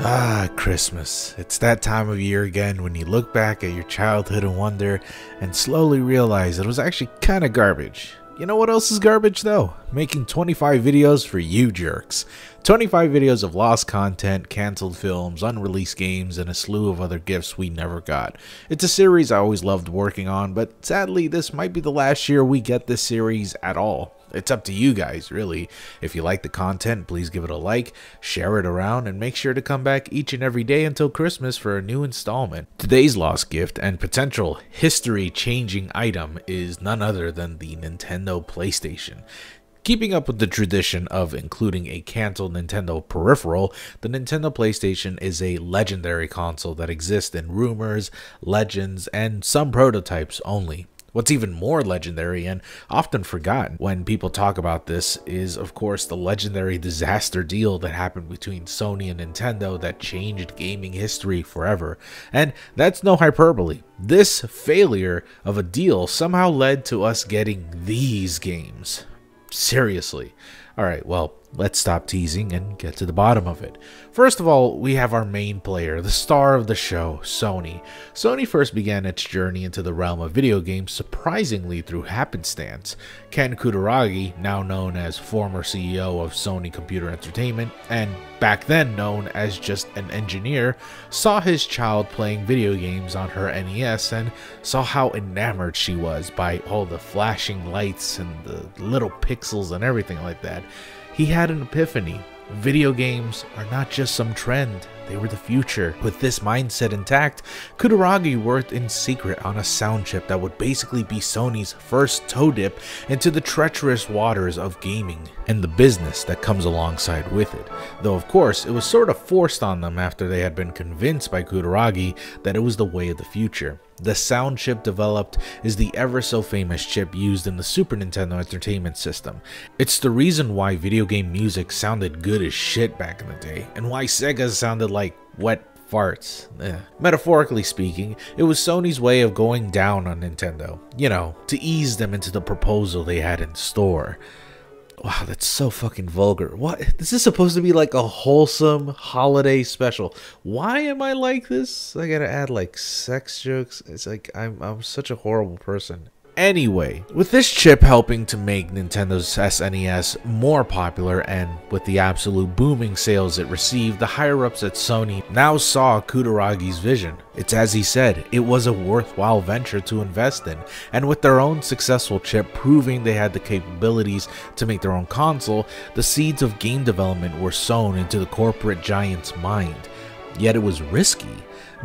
Ah, Christmas. It's that time of year again when you look back at your childhood and wonder and slowly realize it was actually kind of garbage. You know what else is garbage though? Making 25 videos for you jerks. 25 videos of lost content, cancelled films, unreleased games, and a slew of other gifts we never got. It's a series I always loved working on, but sadly this might be the last year we get this series at all. It's up to you guys, really. If you like the content, please give it a like, share it around, and make sure to come back each and every day until Christmas for a new installment. Today's lost gift and potential history-changing item is none other than the Nintendo PlayStation. Keeping up with the tradition of including a canceled Nintendo peripheral, the Nintendo PlayStation is a legendary console that exists in rumors, legends, and some prototypes only. What's even more legendary and often forgotten when people talk about this is, of course, the legendary disaster deal that happened between Sony and Nintendo that changed gaming history forever. And that's no hyperbole. This failure of a deal somehow led to us getting these games. Seriously. Alright, well, let's stop teasing and get to the bottom of it. First of all, we have our main player, the star of the show, Sony. Sony first began its journey into the realm of video games surprisingly through happenstance. Ken Kutaragi, now known as former CEO of Sony Computer Entertainment, and back then known as just an engineer, saw his child playing video games on her NES and saw how enamored she was by all the flashing lights and the little pixels and everything like that. He had an epiphany. Video games are not just some trend, they were the future. With this mindset intact, Kutaragi worked in secret on a sound chip that would basically be Sony's first toe dip into the treacherous waters of gaming and the business that comes alongside with it. Though of course, it was sort of forced on them after they had been convinced by Kutaragi that it was the way of the future. The sound chip developed is the ever so famous chip used in the Super Nintendo Entertainment System. It's the reason why video game music sounded good as shit back in the day, and why Sega sounded like wet farts. Metaphorically speaking, it was Sony's way of going down on Nintendo, you know, to ease them into the proposal they had in store. Wow, that's so fucking vulgar. What? This is supposed to be like a wholesome holiday special. Why am I like this? I gotta add like sex jokes. It's like I'm such a horrible person. Anyway, with this chip helping to make Nintendo's SNES more popular and with the absolute booming sales it received, the higher-ups at Sony now saw Kutaragi's vision. It's as he said, it was a worthwhile venture to invest in, and with their own successful chip proving they had the capabilities to make their own console, the seeds of game development were sown into the corporate giant's mind. Yet it was risky.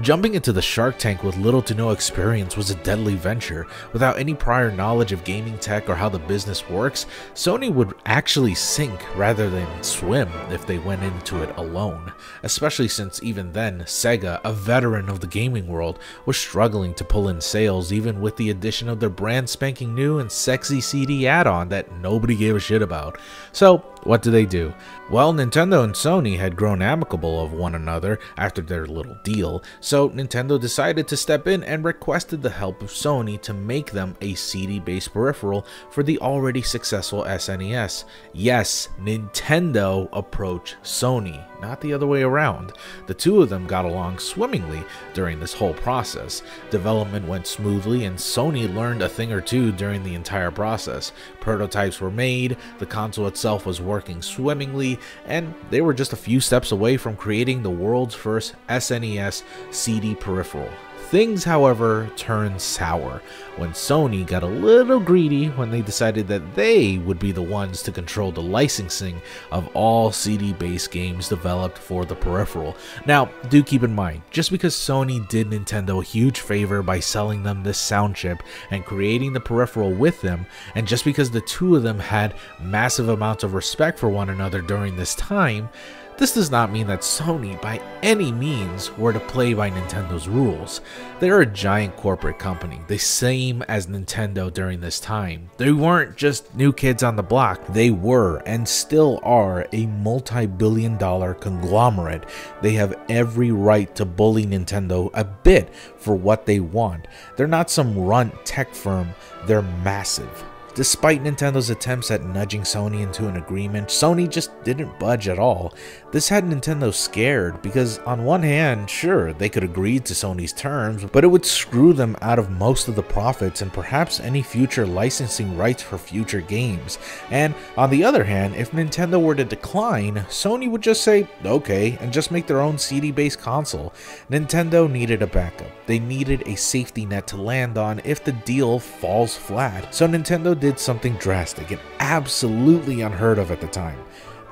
Jumping into the Shark Tank with little to no experience was a deadly venture. Without any prior knowledge of gaming tech or how the business works, Sony would actually sink rather than swim if they went into it alone. Especially since even then, Sega, a veteran of the gaming world, was struggling to pull in sales even with the addition of their brand spanking new and sexy CD add-on that nobody gave a shit about. So, what do? Well, Nintendo and Sony had grown amicable of one another after their little deal, so Nintendo decided to step in and requested the help of Sony to make them a CD-based peripheral for the already successful SNES. Yes, Nintendo approached Sony, not the other way around. The two of them got along swimmingly during this whole process. Development went smoothly and Sony learned a thing or two during the entire process. Prototypes were made, the console itself was working swimmingly, and they were just a few steps away from creating the world's first SNES CD peripheral. Things, however, turned sour when Sony got a little greedy when they decided that they would be the ones to control the licensing of all CD-based games developed for the peripheral. Now, do keep in mind, just because Sony did Nintendo a huge favor by selling them this sound chip and creating the peripheral with them, and just because the two of them had massive amounts of respect for one another during this time, this does not mean that Sony, by any means, were to play by Nintendo's rules. They're a giant corporate company, the same as Nintendo during this time. They weren't just new kids on the block, they were, and still are, a multi-billion-dollar conglomerate. They have every right to bully Nintendo a bit for what they want. They're not some runt tech firm, they're massive. Despite Nintendo's attempts at nudging Sony into an agreement, Sony just didn't budge at all. This had Nintendo scared because on one hand, sure, they could agree to Sony's terms, but it would screw them out of most of the profits and perhaps any future licensing rights for future games. And on the other hand, if Nintendo were to decline, Sony would just say, okay, and just make their own CD-based console. Nintendo needed a backup. They needed a safety net to land on if the deal falls flat. So Nintendo did something drastic and absolutely unheard of at the time.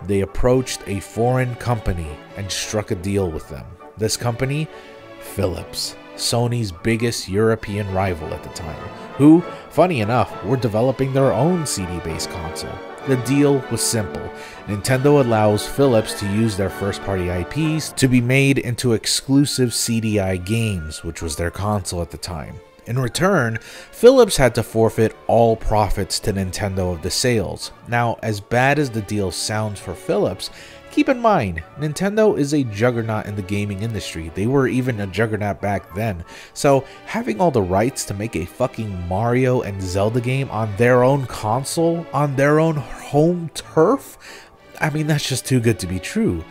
They approached a foreign company and struck a deal with them. This company, Philips, Sony's biggest European rival at the time, who, funny enough, were developing their own CD-based console. The deal was simple. Nintendo allows Philips to use their first-party IPs to be made into exclusive CDI games, which was their console at the time. In return, Philips had to forfeit all profits to Nintendo of the sales. Now, as bad as the deal sounds for Philips, keep in mind, Nintendo is a juggernaut in the gaming industry. They were even a juggernaut back then. So, having all the rights to make a fucking Mario and Zelda game on their own console, on their own home turf? I mean, that's just too good to be true.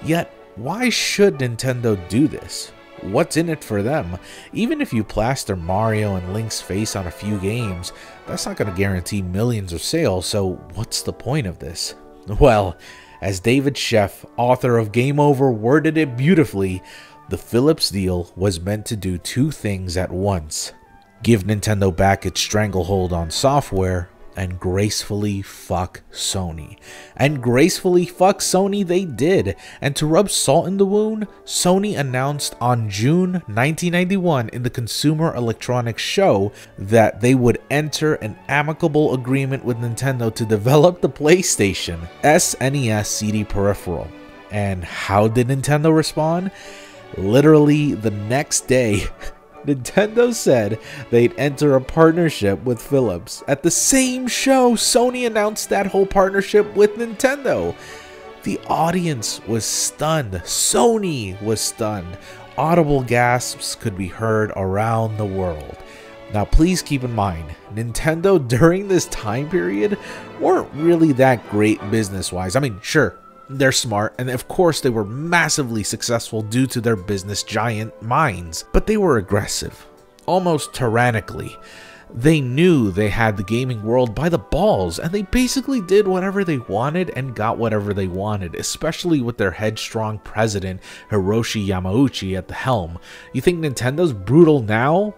Yet, why should Nintendo do this? What's in it for them? Even if you plaster Mario and Link's face on a few games, that's not going to guarantee millions of sales, so what's the point of this? Well, as David Sheff, author of Game Over, worded it beautifully, the Philips deal was meant to do two things at once: give Nintendo back its stranglehold on software, and gracefully fuck Sony. And gracefully fuck Sony they did. And to rub salt in the wound, Sony announced on June 1991 in the Consumer Electronics Show that they would enter an amicable agreement with Nintendo to develop the PlayStation SNES CD peripheral. And how did Nintendo respond? Literally the next day, Nintendo said they'd enter a partnership with Philips. At the same show, Sony announced that whole partnership with Nintendo. The audience was stunned. Sony was stunned. Audible gasps could be heard around the world. Now, please keep in mind, Nintendo during this time period weren't really that great business-wise. I mean, sure, they're smart, and of course they were massively successful due to their business giant minds, but they were aggressive, almost tyrannically. They knew they had the gaming world by the balls, and they basically did whatever they wanted and got whatever they wanted, especially with their headstrong president, Hiroshi Yamauchi, at the helm. You think Nintendo's brutal now?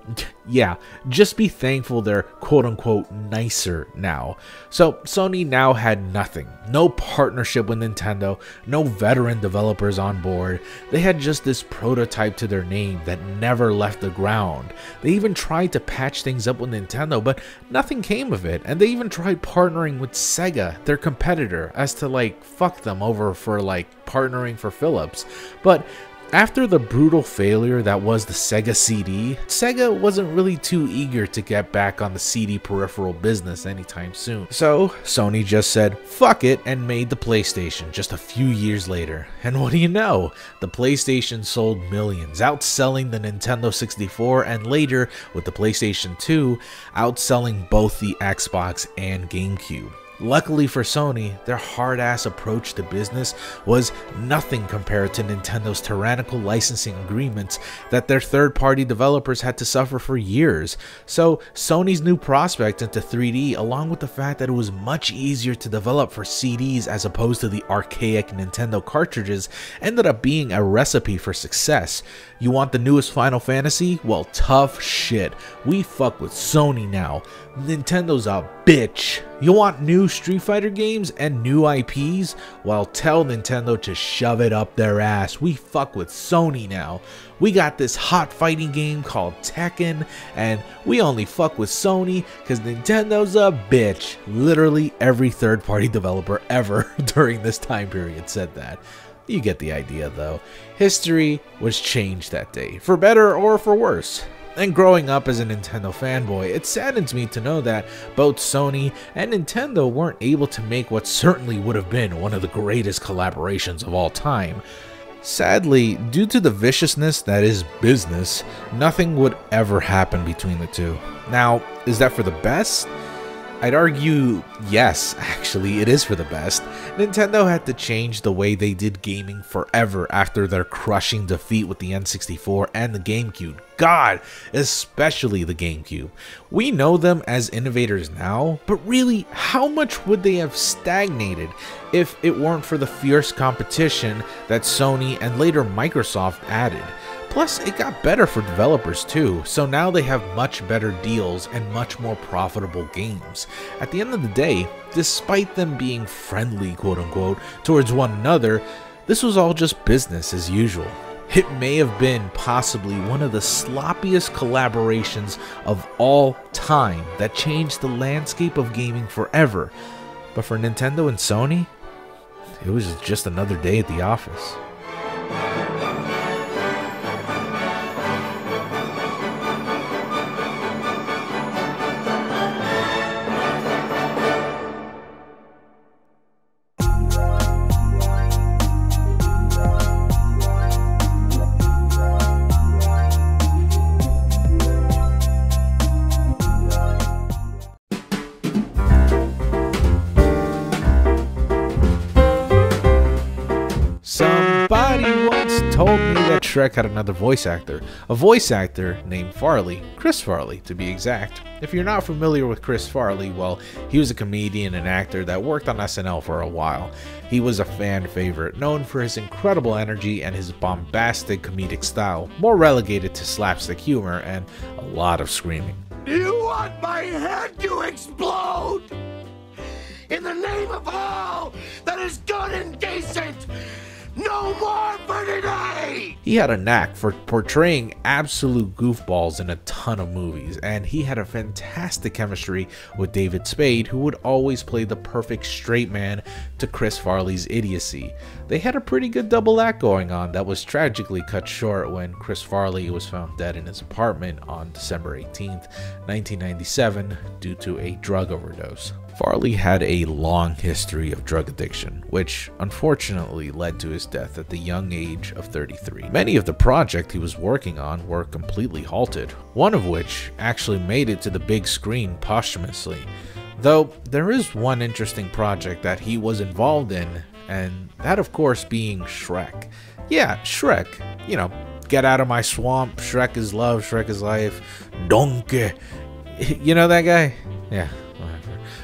Yeah, just be thankful they're quote-unquote nicer now. So Sony now had nothing. No partnership with Nintendo, no veteran developers on board. They had just this prototype to their name that never left the ground. They even tried to patch things up with Nintendo, but nothing came of it. And they even tried partnering with Sega, their competitor, as to like fuck them over for like partnering for Philips. But after the brutal failure that was the Sega CD, Sega wasn't really too eager to get back on the CD peripheral business anytime soon. So Sony just said fuck it and made the PlayStation just a few years later. And what do you know? The PlayStation sold millions, outselling the Nintendo 64 and later with the PlayStation 2, outselling both the Xbox and GameCube. Luckily for Sony, their hard-ass approach to business was nothing compared to Nintendo's tyrannical licensing agreements that their third-party developers had to suffer for years. So Sony's new prospect into 3D, along with the fact that it was much easier to develop for CDs as opposed to the archaic Nintendo cartridges, ended up being a recipe for success. You want the newest Final Fantasy? Well, tough shit. We fuck with Sony now. Nintendo's a bitch. You want new Street Fighter games and new IPs? Well, tell Nintendo to shove it up their ass. We fuck with Sony now. We got this hot fighting game called Tekken, and we only fuck with Sony because Nintendo's a bitch. Literally every third-party developer ever during this time period said that. You get the idea though. History was changed that day, for better or for worse. And growing up as a Nintendo fanboy, it saddens me to know that both Sony and Nintendo weren't able to make what certainly would have been one of the greatest collaborations of all time. Sadly, due to the viciousness that is business, nothing would ever happen between the two. Now, is that for the best? I'd argue, yes, actually, it is for the best. Nintendo had to change the way they did gaming forever after their crushing defeat with the N64 and the GameCube. God, especially the GameCube. We know them as innovators now, but really, how much would they have stagnated if it weren't for the fierce competition that Sony and later Microsoft added? Plus, it got better for developers too, so now they have much better deals and much more profitable games. At the end of the day, despite them being friendly, quote unquote, towards one another, this was all just business as usual. It may have been possibly one of the sloppiest collaborations of all time that changed the landscape of gaming forever. But for Nintendo and Sony, it was just another day at the office. Somebody once told me that Shrek had another voice actor. A voice actor named Farley, Chris Farley to be exact. If you're not familiar with Chris Farley, well, he was a comedian and actor that worked on SNL for a while. He was a fan favorite, known for his incredible energy and his bombastic comedic style, more relegated to slapstick humor and a lot of screaming. Do you want my head to explode? In the name of all that is good and decent, no more for today! He had a knack for portraying absolute goofballs in a ton of movies, and he had a fantastic chemistry with David Spade, who would always play the perfect straight man to Chris Farley's idiocy. They had a pretty good double act going on that was tragically cut short when Chris Farley was found dead in his apartment on December 18th, 1997 due to a drug overdose. Farley had a long history of drug addiction, which unfortunately led to his death at the young age of 33. Many of the projects he was working on were completely halted, one of which actually made it to the big screen posthumously. Though there is one interesting project that he was involved in, and that of course being Shrek. Yeah, Shrek, you know, get out of my swamp, Shrek is love, Shrek is life, donkey. You know that guy? Yeah.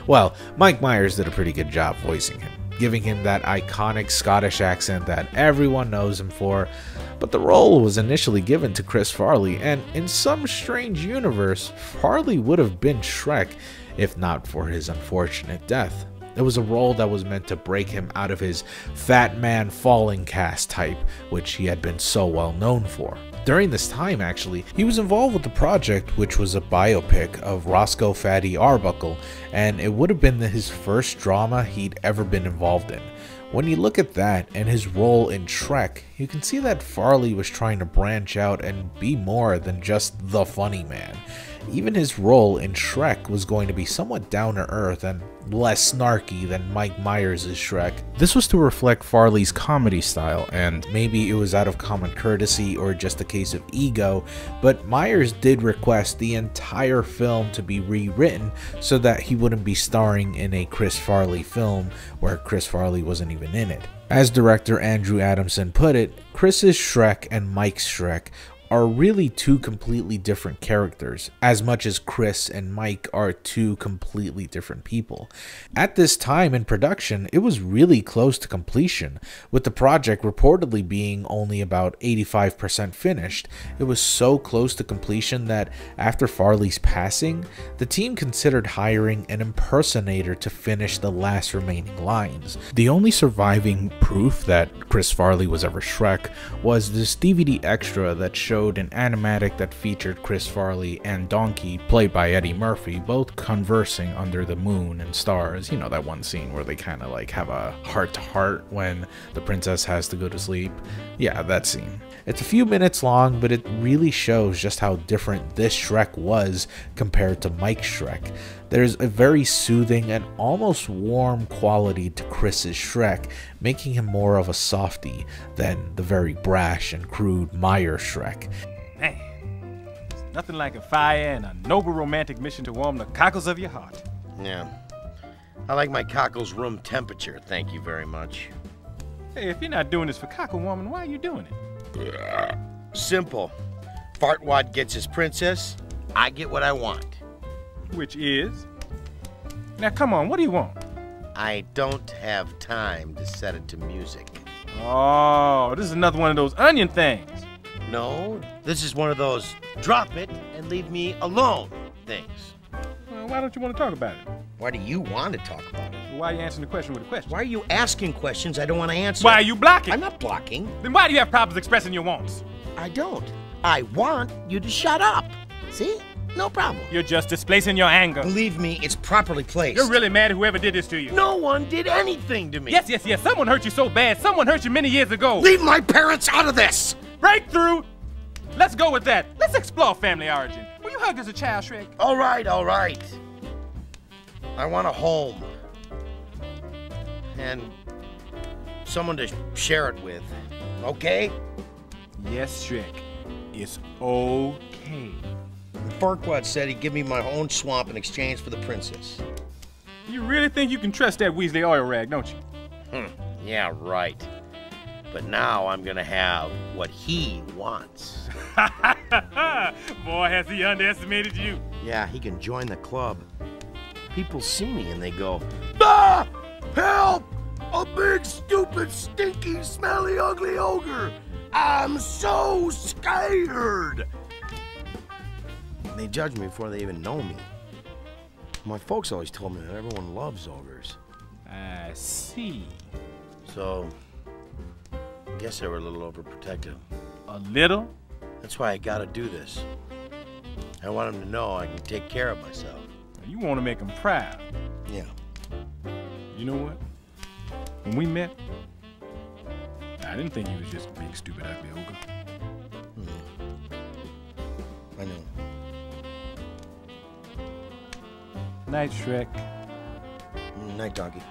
Well, Mike Myers did a pretty good job voicing him, giving him that iconic Scottish accent that everyone knows him for, but the role was initially given to Chris Farley, and in some strange universe, Farley would have been Shrek if not for his unfortunate death. It was a role that was meant to break him out of his fat man falling cast type, which he had been so well known for. During this time, actually, he was involved with the project, which was a biopic of Roscoe Fatty Arbuckle, and it would have been his first drama he'd ever been involved in. When you look at that and his role in Shrek, you can see that Farley was trying to branch out and be more than just the funny man. Even his role in Shrek was going to be somewhat down to earth and less snarky than Mike Myers' Shrek. This was to reflect Farley's comedy style, and maybe it was out of common courtesy or just a case of ego, but Myers did request the entire film to be rewritten so that he wouldn't be starring in a Chris Farley film where Chris Farley wasn't even in it. As director Andrew Adamson put it, Chris's Shrek and Mike's Shrek are really two completely different characters, as much as Chris and Mike are two completely different people. At this time in production, it was really close to completion, with the project reportedly being only about 85% finished. It was so close to completion that after Farley's passing, the team considered hiring an impersonator to finish the last remaining lines. The only surviving proof that Chris Farley was ever Shrek was this DVD extra that showed an animatic that featured Chris Farley and Donkey, played by Eddie Murphy, both conversing under the moon and stars. You know, that one scene where they kind of like have a heart-to-heart when the princess has to go to sleep. Yeah, that scene. It's a few minutes long, but it really shows just how different this Shrek was compared to Mike's Shrek. There's a very soothing and almost warm quality to Chris's Shrek, making him more of a softie than the very brash and crude Myers Shrek. Hey, nothing like a fire and a noble romantic mission to warm the cockles of your heart. Yeah. I like my cockles room temperature, thank you very much. Hey, if you're not doing this for cockle woman, why are you doing it? Simple. Fartwad gets his princess, I get what I want. Which is? Now come on, what do you want? I don't have time to set it to music. Oh, this is another one of those onion things. No, this is one of those drop it and leave me alone things. Well, why don't you want to talk about it? Why do you want to talk about it? Why are you answering the question with a question? Why are you asking questions I don't want to answer? Why are you blocking? I'm not blocking. Then why do you have problems expressing your wants? I don't. I want you to shut up. See? No problem. You're just displacing your anger. Believe me, it's properly placed. You're really mad at whoever did this to you. No one did anything to me. Yes. Someone hurt you so bad. Someone hurt you many years ago. Leave my parents out of this! Breakthrough! Let's go with that. Let's explore family origin. Were you hugged as a child, Shrek? All right. I want a home. And someone to share it with. Okay? Yes, Shrek. It's okay. Farquaad said he'd give me my own swamp in exchange for the princess. You really think you can trust that Weasley oil rag, don't you? Yeah, right. But now I'm gonna have what he wants. Boy, has he underestimated you. Yeah, he can join the club. People see me and they go, "Ah! Help! A big, stupid, stinky, smelly, ugly ogre! I'm so scared!" They judge me before they even know me. My folks always told me that everyone loves ogres. I see. So, I guess they were a little overprotective. A little? That's why I gotta do this. I want them to know I can take care of myself. You want to make them proud. Yeah. You know what? When we met, I didn't think you was just a big, stupid, ugly ogre. I know. Night, Shrek. Night, Donkey.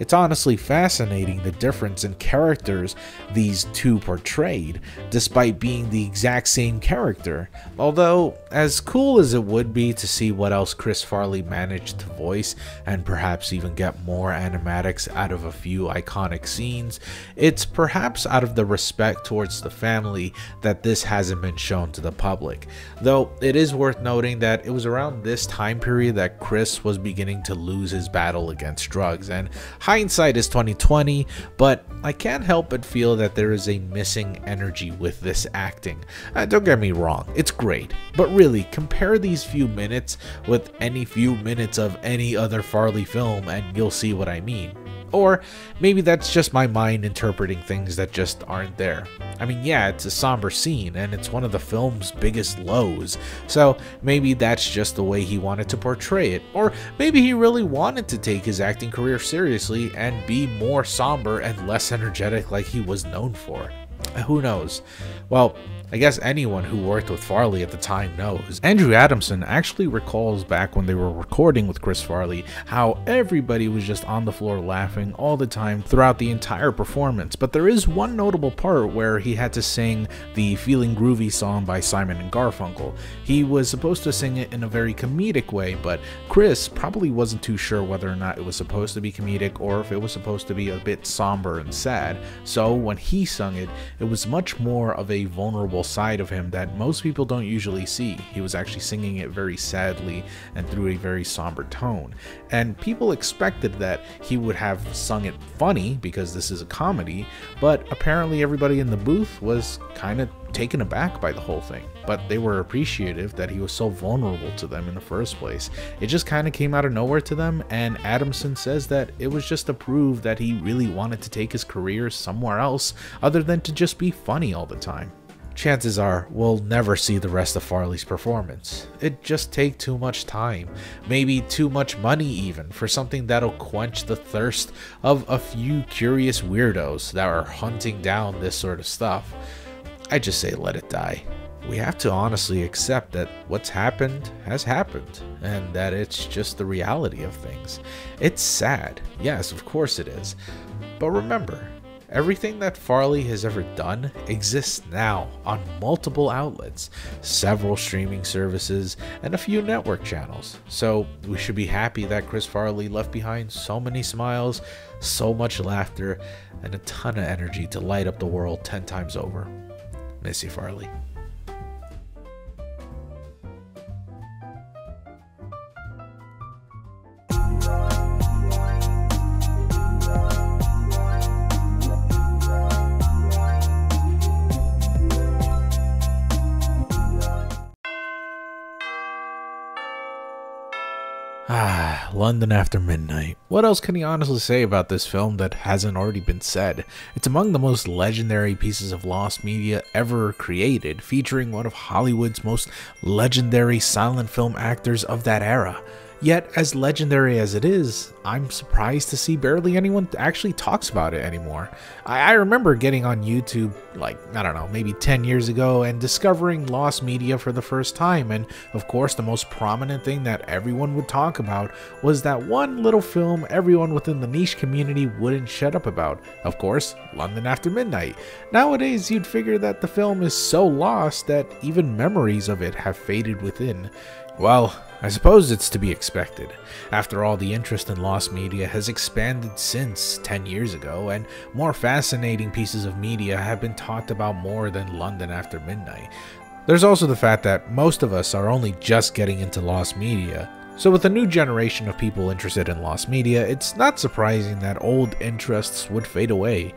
It's honestly fascinating the difference in characters these two portrayed, despite being the exact same character. Although, as cool as it would be to see what else Chris Farley managed to voice, and perhaps even get more animatics out of a few iconic scenes, it's perhaps out of the respect towards the family that this hasn't been shown to the public. Though, it is worth noting that it was around this time period that Chris was beginning to lose his battle against drugs, and hindsight is 2020, but I can't help but feel that there is a missing energy with this acting. Don't get me wrong, it's great, but really, compare these few minutes with any few minutes of any other Farley film and you'll see what I mean. Or maybe that's just my mind interpreting things that just aren't there. I mean, yeah, it's a somber scene and it's one of the film's biggest lows, so maybe that's just the way he wanted to portray it. Or maybe he really wanted to take his acting career seriously and be more somber and less energetic like he was known for. Who knows? Well, I guess anyone who worked with Farley at the time knows. Andrew Adamson actually recalls back when they were recording with Chris Farley how everybody was just on the floor laughing all the time throughout the entire performance, but there is one notable part where he had to sing the Feeling Groovy song by Simon and Garfunkel. He was supposed to sing it in a very comedic way, but Chris probably wasn't too sure whether or not it was supposed to be comedic or if it was supposed to be a bit somber and sad. So when he sung it, it was much more of a vulnerable side of him that most people don't usually see. He was actually singing it very sadly and through a very somber tone. And people expected that he would have sung it funny because this is a comedy, but apparently everybody in the booth was kind of taken aback by the whole thing. But they were appreciative that he was so vulnerable to them in the first place. It just kind of came out of nowhere to them, and Adamson says that it was just to prove that he really wanted to take his career somewhere else other than to just be funny all the time. Chances are we'll never see the rest of Farley's performance. It'd just take too much time, maybe too much money even, for something that'll quench the thirst of a few curious weirdos that are hunting down this sort of stuff. I just say let it die. We have to honestly accept that what's happened has happened, and that it's just the reality of things. It's sad, yes, of course it is, but remember, Everything that Farley has ever done exists now on multiple outlets, several streaming services, and a few network channels. So we should be happy that Chris Farley left behind so many smiles, so much laughter, and a ton of energy to light up the world 10 times over. Miss you, Farley. London After Midnight. What else can you honestly say about this film that hasn't already been said? It's among the most legendary pieces of lost media ever created, featuring one of Hollywood's most legendary silent film actors of that era. Yet, as legendary as it is, I'm surprised to see barely anyone actually talks about it anymore. I remember getting on YouTube, like, I don't know, maybe 10 years ago and discovering lost media for the first time, and of course the most prominent thing that everyone would talk about was that one little film everyone within the niche community wouldn't shut up about. Of course, London After Midnight. Nowadays, you'd figure that the film is so lost that even memories of it have faded within. Well, I suppose it's to be expected. After all, the interest in lost media has expanded since 10 years ago, and more fascinating pieces of media have been talked about more than London After Midnight. There's also the fact that most of us are only just getting into lost media. So with a new generation of people interested in lost media, it's not surprising that old interests would fade away.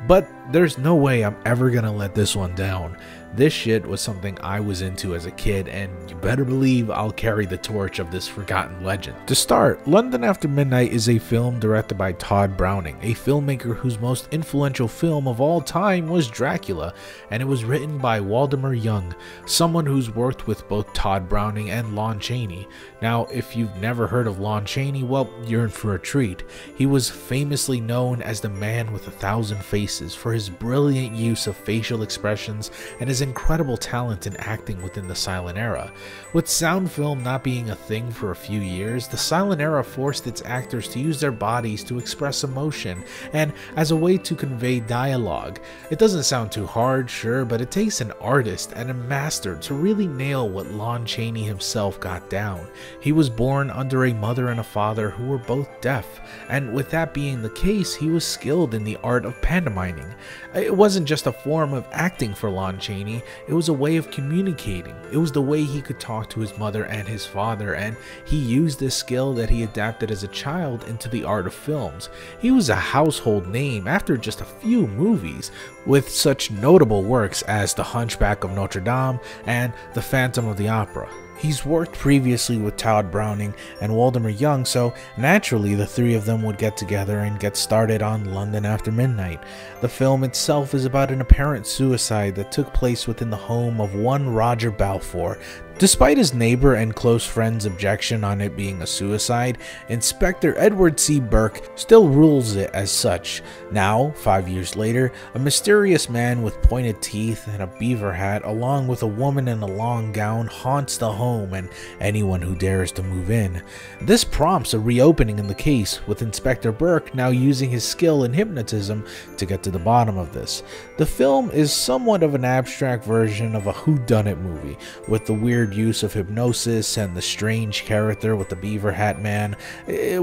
But there's no way I'm ever gonna let this one down. This shit was something I was into as a kid, and you better believe I'll carry the torch of this forgotten legend. To start, London After Midnight is a film directed by Todd Browning, a filmmaker whose most influential film of all time was Dracula, and it was written by Waldemar Young, someone who's worked with both Todd Browning and Lon Chaney. Now, if you've never heard of Lon Chaney, well, you're in for a treat. He was famously known as the Man with 1,000 Faces for his brilliant use of facial expressions and his incredible talent in acting within the silent era. With sound film not being a thing for a few years, the silent era forced its actors to use their bodies to express emotion and as a way to convey dialogue. It doesn't sound too hard, sure, but it takes an artist and a master to really nail what Lon Chaney himself got down. He was born under a mother and a father who were both deaf, and with that being the case, he was skilled in the art of pantomiming. It wasn't just a form of acting for Lon Chaney, it was a way of communicating. It was the way he could talk to his mother and his father, and he used this skill that he adapted as a child into the art of films. He was a household name after just a few movies, with such notable works as The Hunchback of Notre Dame and The Phantom of the Opera. He's worked previously with Todd Browning and Waldemar Young, so naturally the three of them would get together and get started on London After Midnight. The film itself is about an apparent suicide that took place within the home of one Roger Balfour. Despite his neighbor and close friend's objection on it being a suicide, Inspector Edward C. Burke still rules it as such. Now, 5 years later, a mysterious man with pointed teeth and a beaver hat, along with a woman in a long gown, haunts the home and anyone who dares to move in. This prompts a reopening in the case, with Inspector Burke now using his skill in hypnotism to get to the bottom of this. The film is somewhat of an abstract version of a whodunit movie, with the weird use of hypnosis and the strange character with the beaver hat man,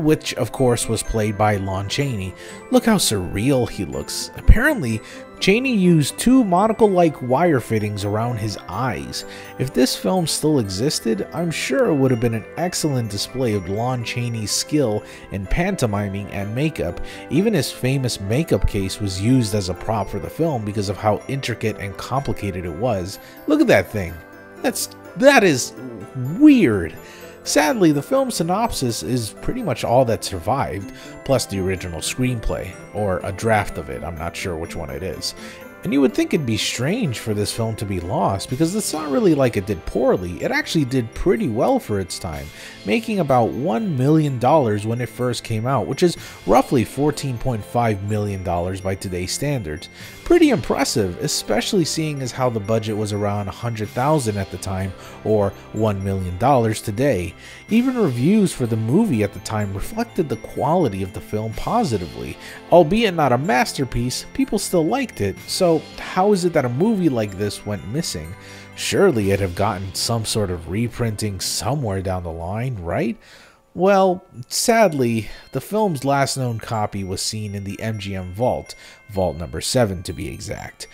which of course was played by Lon Chaney. Look how surreal he looks. Apparently, Chaney used two monocle-like wire fittings around his eyes. If this film still existed, I'm sure it would have been an excellent display of Lon Chaney's skill in pantomiming and makeup. Even his famous makeup case was used as a prop for the film because of how intricate and complicated it was. Look at that thing. That is weird. Sadly, the film's synopsis is pretty much all that survived, plus the original screenplay, or a draft of it, I'm not sure which one it is. And you would think it'd be strange for this film to be lost, because it's not really like it did poorly. It actually did pretty well for its time, making about $1 million when it first came out, which is roughly $14.5 million by today's standards. Pretty impressive, especially seeing as how the budget was around $100,000 at the time, or $1 million today. Even reviews for the movie at the time reflected the quality of the film positively. Albeit not a masterpiece, people still liked it, so how is it that a movie like this went missing? Surely it'd have gotten some sort of reprinting somewhere down the line, right? Well, sadly, the film's last known copy was seen in the MGM vault, vault number 7 to be exact.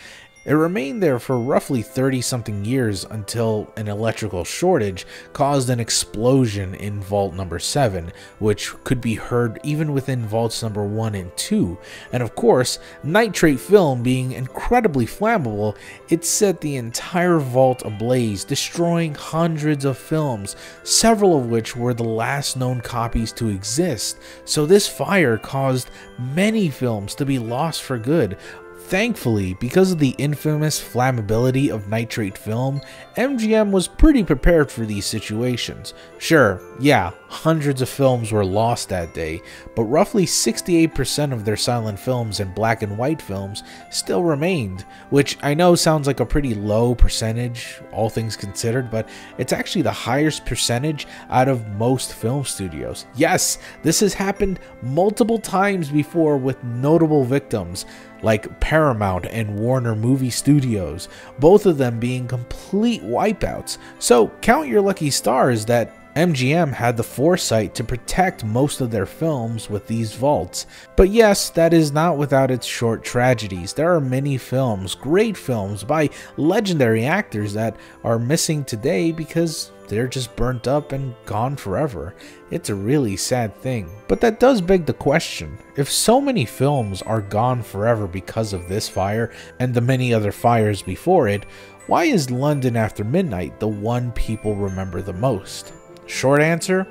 It remained there for roughly 30-something years until an electrical shortage caused an explosion in vault number 7, which could be heard even within vaults number 1 and 2. And of course, nitrate film being incredibly flammable, it set the entire vault ablaze, destroying hundreds of films, several of which were the last known copies to exist. So this fire caused many films to be lost for good. Thankfully, because of the infamous flammability of nitrate film, MGM was pretty prepared for these situations. Sure, yeah, hundreds of films were lost that day, but roughly 68% of their silent films and black and white films still remained, which I know sounds like a pretty low percentage, all things considered, but it's actually the highest percentage out of most film studios. Yes, this has happened multiple times before with notable victims, like Paramount and Warner Movie Studios, both of them being complete wipeouts. So count your lucky stars that MGM had the foresight to protect most of their films with these vaults. But yes, that is not without its short tragedies. There are many films, great films by legendary actors that are missing today because they're just burnt up and gone forever. It's a really sad thing. But that does beg the question, if so many films are gone forever because of this fire and the many other fires before it, why is London After Midnight the one people remember the most? Short answer,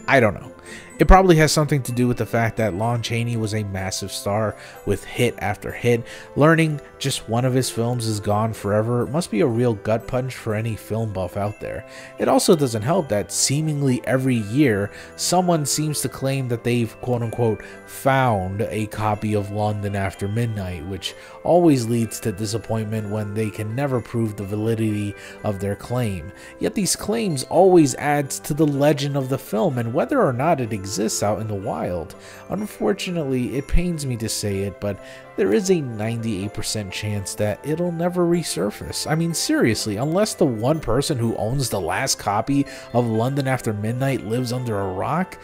I don't know. It probably has something to do with the fact that Lon Chaney was a massive star with hit after hit. Learning just one of his films is gone forever must be a real gut punch for any film buff out there. It also doesn't help that seemingly every year someone seems to claim that they've quote-unquote found a copy of London After Midnight, which always leads to disappointment when they can never prove the validity of their claim. Yet these claims always adds to the legend of the film and whether or not it exists out in the wild. Unfortunately, it pains me to say it, but there is a 98% chance that it'll never resurface. I mean, seriously, unless the one person who owns the last copy of London After Midnight lives under a rock,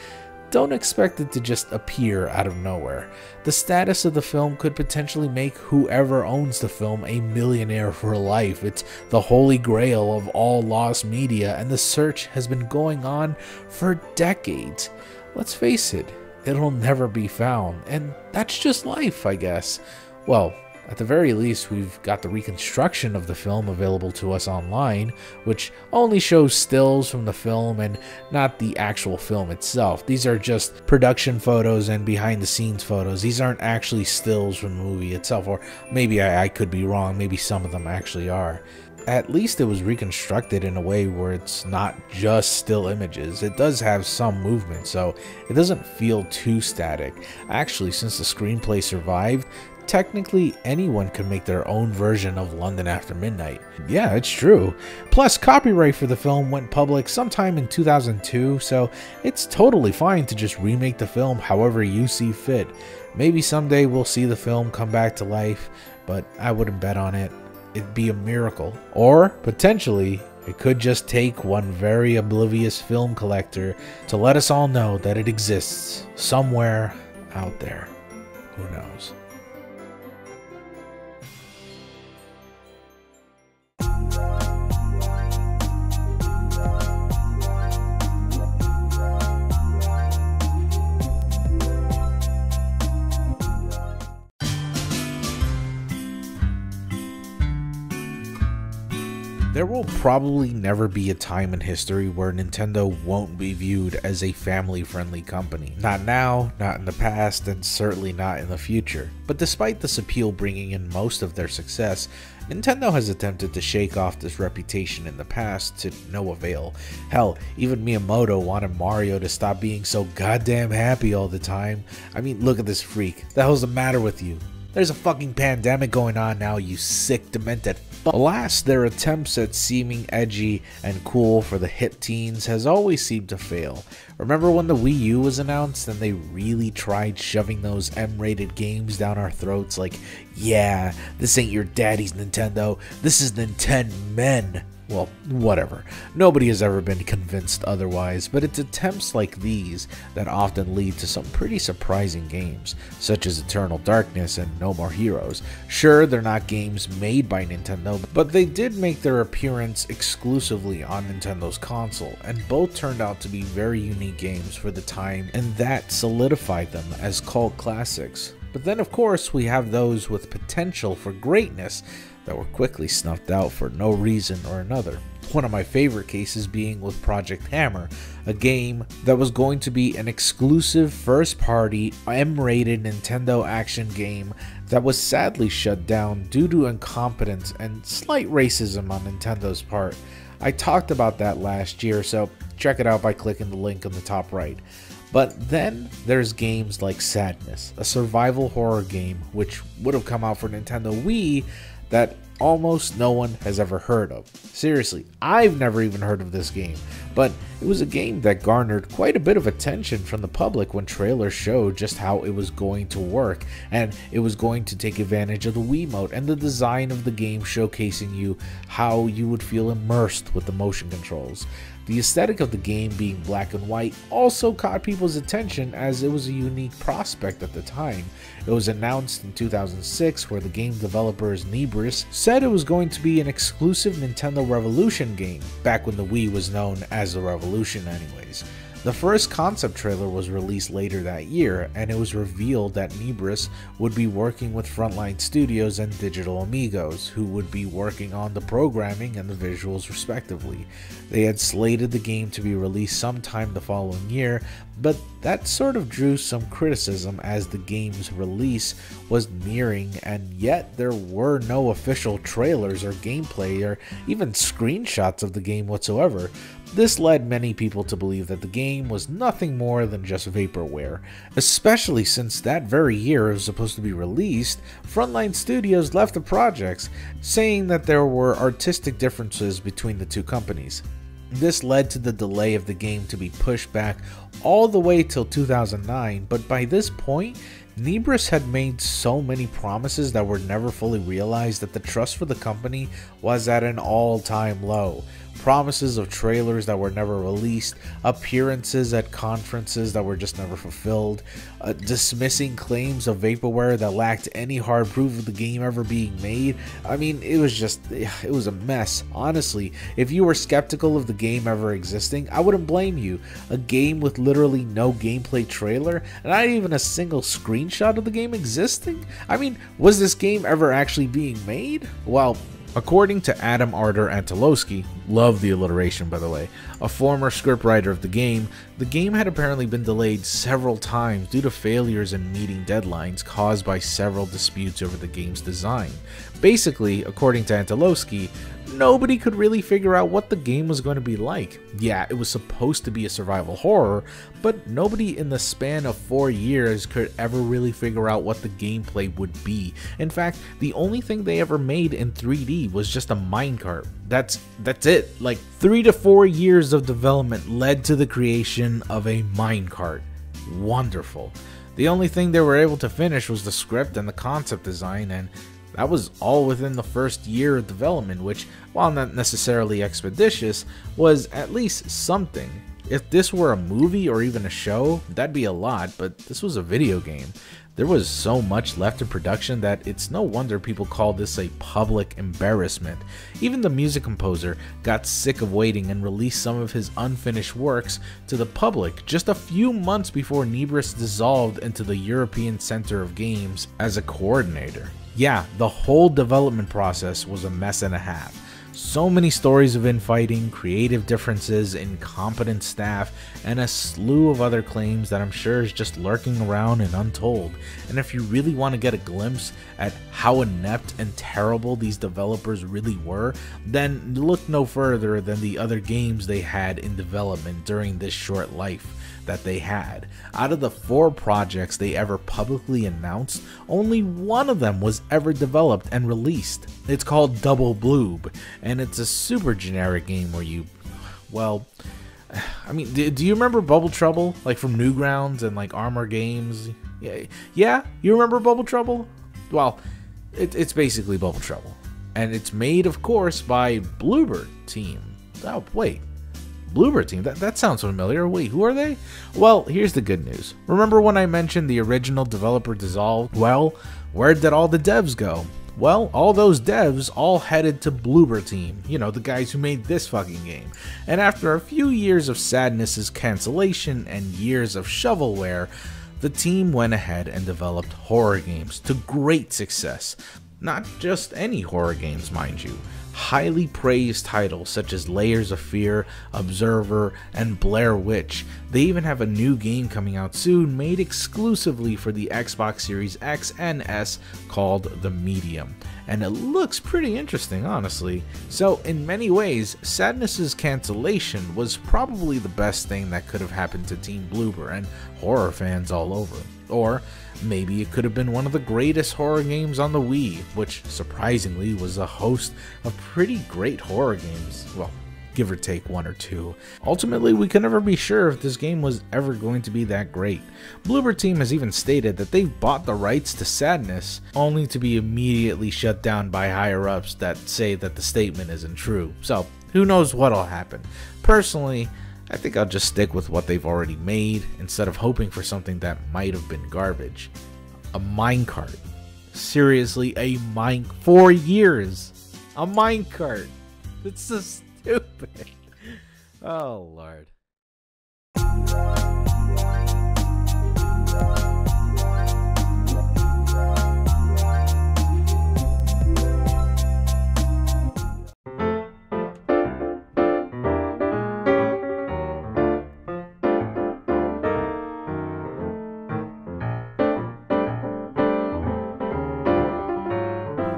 don't expect it to just appear out of nowhere. The status of the film could potentially make whoever owns the film a millionaire for life. It's the holy grail of all lost media, and the search has been going on for decades. Let's face it, it'll never be found, and that's just life, I guess. Well, at the very least, we've got the reconstruction of the film available to us online, which only shows stills from the film and not the actual film itself. These are just production photos and behind-the-scenes photos. These aren't actually stills from the movie itself, or maybe I could be wrong. Maybe some of them actually are. At least it was reconstructed in a way where it's not just still images. It does have some movement, so it doesn't feel too static. Actually, since the screenplay survived, technically anyone can make their own version of London After Midnight. Yeah, it's true. Plus, copyright for the film went public sometime in 2002, so it's totally fine to just remake the film however you see fit. Maybe someday we'll see the film come back to life, but I wouldn't bet on it. It'd be a miracle. Or, potentially, it could just take one very oblivious film collector to let us all know that it exists somewhere out there. Who knows? There will probably never be a time in history where Nintendo won't be viewed as a family-friendly company. Not now, not in the past, and certainly not in the future. But despite this appeal bringing in most of their success, Nintendo has attempted to shake off this reputation in the past to no avail. Hell, even Miyamoto wanted Mario to stop being so goddamn happy all the time. I mean, look at this freak. The hell's the matter with you? There's a fucking pandemic going on now, you sick, demented fuck. Alas, their attempts at seeming edgy and cool for the hip teens has always seemed to fail. Remember when the Wii U was announced and they really tried shoving those M-rated games down our throats like, yeah, this ain't your daddy's Nintendo, this is Nintendo Men. Well, whatever. Nobody has ever been convinced otherwise, but it's attempts like these that often lead to some pretty surprising games, such as Eternal Darkness and No More Heroes. Sure, they're not games made by Nintendo, but they did make their appearance exclusively on Nintendo's console, and both turned out to be very unique games for the time, and that solidified them as cult classics. But then of course we have those with potential for greatness that were quickly snuffed out for no reason or another. One of my favorite cases being with Project Hammer, a game that was going to be an exclusive first-party M-rated Nintendo action game that was sadly shut down due to incompetence and slight racism on Nintendo's part. I talked about that last year, so check it out by clicking the link on the top right. But then there's games like Sadness, a survival horror game which would have come out for Nintendo Wii that almost no one has ever heard of. Seriously, I've never even heard of this game, but it was a game that garnered quite a bit of attention from the public when trailers showed just how it was going to work, and it was going to take advantage of the Wiimote and the design of the game showcasing you how you would feel immersed with the motion controls. The aesthetic of the game being black and white also caught people's attention as it was a unique prospect at the time. It was announced in 2006 where the game developers Nebris said it was going to be an exclusive Nintendo Revolution game, back when the Wii was known as the Revolution anyways. The first concept trailer was released later that year, and it was revealed that Nebris would be working with Frontline Studios and Digital Amigos, who would be working on the programming and the visuals respectively. They had slated the game to be released sometime the following year, but that sort of drew some criticism as the game's release was nearing, and yet there were no official trailers or gameplay or even screenshots of the game whatsoever. This led many people to believe that the game was nothing more than just vaporware, especially since that very year it was supposed to be released. Frontline Studios left the projects, saying that there were artistic differences between the two companies. This led to the delay of the game to be pushed back all the way till 2009, but by this point, Nebris had made so many promises that were never fully realized that the trust for the company was at an all-time low. Promises of trailers that were never released, appearances at conferences that were just never fulfilled, dismissing claims of vaporware that lacked any hard proof of the game ever being made. I mean, it was a mess. Honestly, if you were skeptical of the game ever existing, I wouldn't blame you. A game with literally no gameplay trailer, and not even a single screenshot of the game existing? I mean, was this game ever actually being made? Well, according to Adam Arter Antilowski, love the alliteration by the way, a former scriptwriter of the game had apparently been delayed several times due to failures in meeting deadlines caused by several disputes over the game's design. Basically, according to Antilowski, nobody could really figure out what the game was going to be like. Yeah, it was supposed to be a survival horror, but nobody in the span of 4 years could ever really figure out what the gameplay would be. In fact, the only thing they ever made in 3D was just a minecart. That's it. Like 3 to 4 years of development led to the creation of a minecart. Wonderful. The only thing they were able to finish was the script and the concept design, and that was all within the first year of development, which, while not necessarily expeditious, was at least something. If this were a movie or even a show, that'd be a lot, but this was a video game. There was so much left in production that it's no wonder people call this a public embarrassment. Even the music composer got sick of waiting and released some of his unfinished works to the public just a few months before Nebris dissolved into the European Center of Games as a coordinator. Yeah, the whole development process was a mess and a half. So many stories of infighting, creative differences, incompetent staff, and a slew of other claims that I'm sure is just lurking around and untold. And if you really want to get a glimpse at how inept and terrible these developers really were, then look no further than the other games they had in development during this short life. that they had. Out of the 4 projects they ever publicly announced, only one of them was ever developed and released. It's called Double Bloob, and it's a super generic game where you, well, I mean, do you remember Bubble Trouble, like from Newgrounds and like Armor Games? Yeah, you remember Bubble Trouble? Well, it's basically Bubble Trouble, and it's made, of course, by Bloober Team. Oh, wait. Bloober Team, that sounds familiar. Wait, who are they? Well, here's the good news. Remember when I mentioned the original developer dissolved? Well, where did all the devs go? Well, all those devs all headed to Bloober Team, you know, the guys who made this fucking game. And after a few years of Sadness's cancellation and years of shovelware, the team went ahead and developed horror games to great success. Not just any horror games, mind you. Highly praised titles such as Layers of Fear, Observer, and Blair Witch. They even have a new game coming out soon made exclusively for the Xbox Series X and S called The Medium. And it looks pretty interesting, honestly. So in many ways, Sadness's cancellation was probably the best thing that could have happened to Team Bloober and horror fans all over. Or maybe it could have been one of the greatest horror games on the Wii, which surprisingly was a host of pretty great horror games. Well, give or take 1 or 2. Ultimately, we can never be sure if this game was ever going to be that great. Bloober Team has even stated that they've bought the rights to Sadness, only to be immediately shut down by higher-ups that say that the statement isn't true. So, who knows what'll happen. Personally, I think I'll just stick with what they've already made instead of hoping for something that might have been garbage. A minecart. Seriously, a 4 years. A minecart. It's so stupid. Oh, Lord.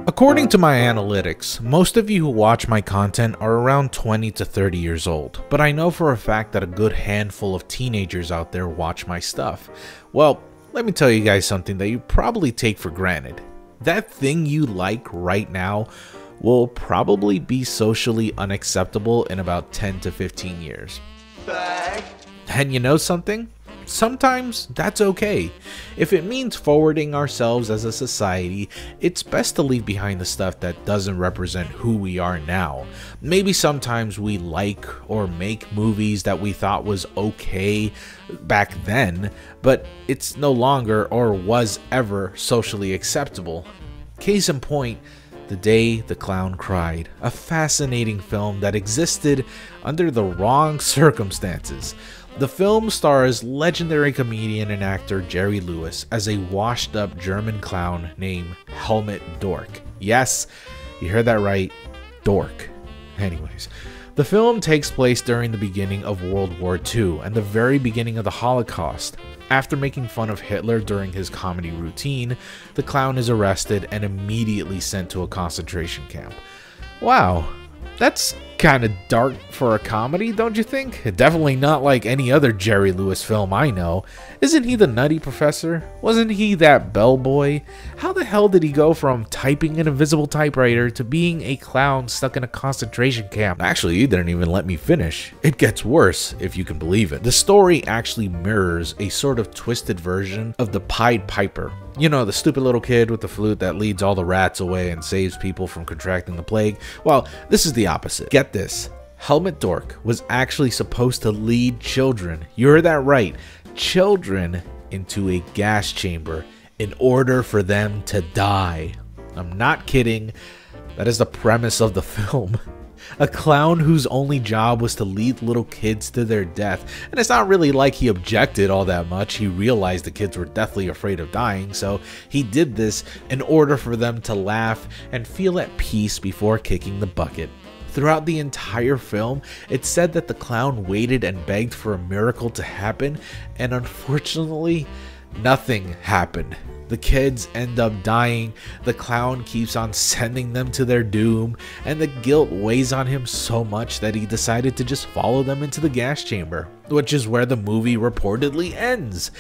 According to my analytics, most of you who watch my content are around 20 to 30 years old, but I know for a fact that a good handful of teenagers out there watch my stuff. Well, let me tell you guys something that you probably take for granted. That thing you like right now will probably be socially unacceptable in about 10 to 15 years. And you know something? Sometimes that's okay. If it means forwarding ourselves as a society, it's best to leave behind the stuff that doesn't represent who we are now. Maybe sometimes we like or make movies that we thought was okay back then, but it's no longer or was ever socially acceptable. Case in point, The Day the Clown Cried, a fascinating film that existed under the wrong circumstances. The film stars legendary comedian and actor Jerry Lewis as a washed-up German clown named Helmut Dork. Yes, you heard that right, Dork. Anyways, the film takes place during the beginning of World War II and the very beginning of the Holocaust. After making fun of Hitler during his comedy routine, the clown is arrested and immediately sent to a concentration camp. Wow, that's kind of dark for a comedy, don't you think? Definitely not like any other Jerry Lewis film I know. Isn't he the Nutty Professor? Wasn't he that bellboy? How the hell did he go from typing an invisible typewriter to being a clown stuck in a concentration camp? Actually, he didn't even let me finish. It gets worse, if you can believe it. The story actually mirrors a sort of twisted version of the Pied Piper. You know, the stupid little kid with the flute that leads all the rats away and saves people from contracting the plague. Well, this is the opposite. Get this. Helmut Dork was actually supposed to lead children, you heard that right, children into a gas chamber in order for them to die. I'm not kidding. That is the premise of the film. A clown whose only job was to lead little kids to their death. And it's not really like he objected all that much. He realized the kids were deathly afraid of dying, so he did this in order for them to laugh and feel at peace before kicking the bucket. Throughout the entire film, it's said that the clown waited and begged for a miracle to happen, and unfortunately, Nothing happened. The kids end up dying, the clown keeps on sending them to their doom, and the guilt weighs on him so much that he decided to just follow them into the gas chamber, which is where the movie reportedly ends.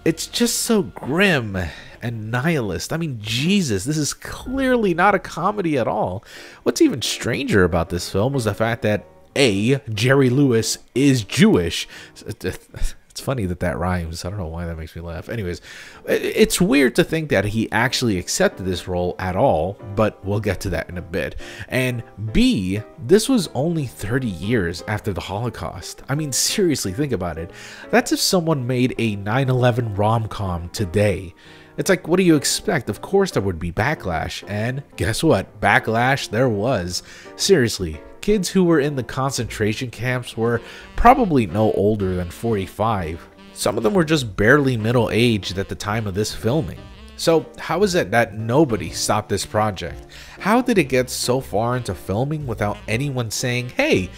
It's just so grim and nihilist. I mean, Jesus, this is clearly not a comedy at all. What's even stranger about this film was the fact that A, Jerry Lewis is Jewish. It's funny that that rhymes. I don't know why that makes me laugh. Anyways, it's weird to think that he actually accepted this role at all, but we'll get to that in a bit. And B, this was only 30 years after the Holocaust. I mean, seriously, think about it. That's if someone made a 9/11 rom-com today. It's like, what do you expect? Of course there would be backlash, and guess what? Backlash there was. Seriously. Kids who were in the concentration camps were probably no older than 45. Some of them were just barely middle-aged at the time of this filming. So how is it that nobody stopped this project? How did it get so far into filming without anyone saying, hey,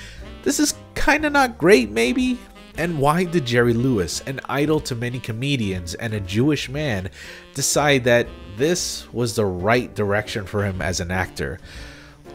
this is kinda not great maybe? And why did Jerry Lewis, an idol to many comedians and a Jewish man, decide that this was the right direction for him as an actor?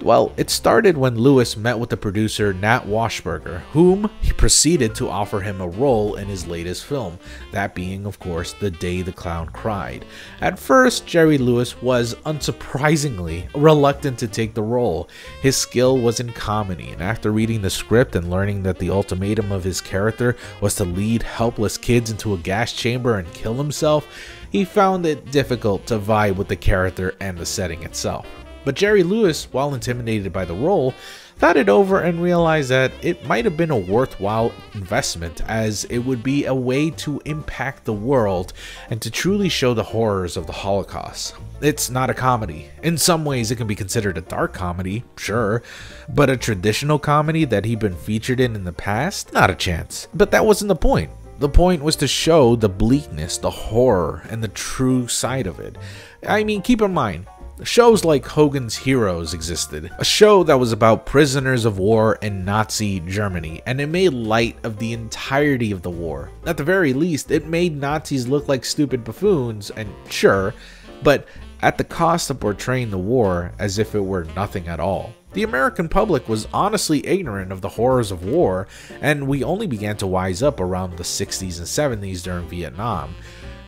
Well, it started when Lewis met with the producer Nat Washburger, whom he proceeded to offer him a role in his latest film, that being, of course, The Day the Clown Cried. At first, Jerry Lewis was, unsurprisingly, reluctant to take the role. His skill was in comedy, and after reading the script and learning that the ultimatum of his character was to lead helpless kids into a gas chamber and kill himself, he found it difficult to vibe with the character and the setting itself. But Jerry Lewis, while intimidated by the role, thought it over and realized that it might have been a worthwhile investment, as it would be a way to impact the world and to truly show the horrors of the Holocaust. It's not a comedy. In some ways it can be considered a dark comedy, sure, but a traditional comedy that he'd been featured in the past? Not a chance. But that wasn't the point. The point was to show the bleakness, the horror, and the true side of it. I mean, keep in mind, shows like Hogan's Heroes existed, a show that was about prisoners of war in Nazi Germany, and it made light of the entirety of the war. At the very least, it made Nazis look like stupid buffoons, and sure, but at the cost of portraying the war as if it were nothing at all. The American public was honestly ignorant of the horrors of war, and we only began to wise up around the 60s and 70s during Vietnam.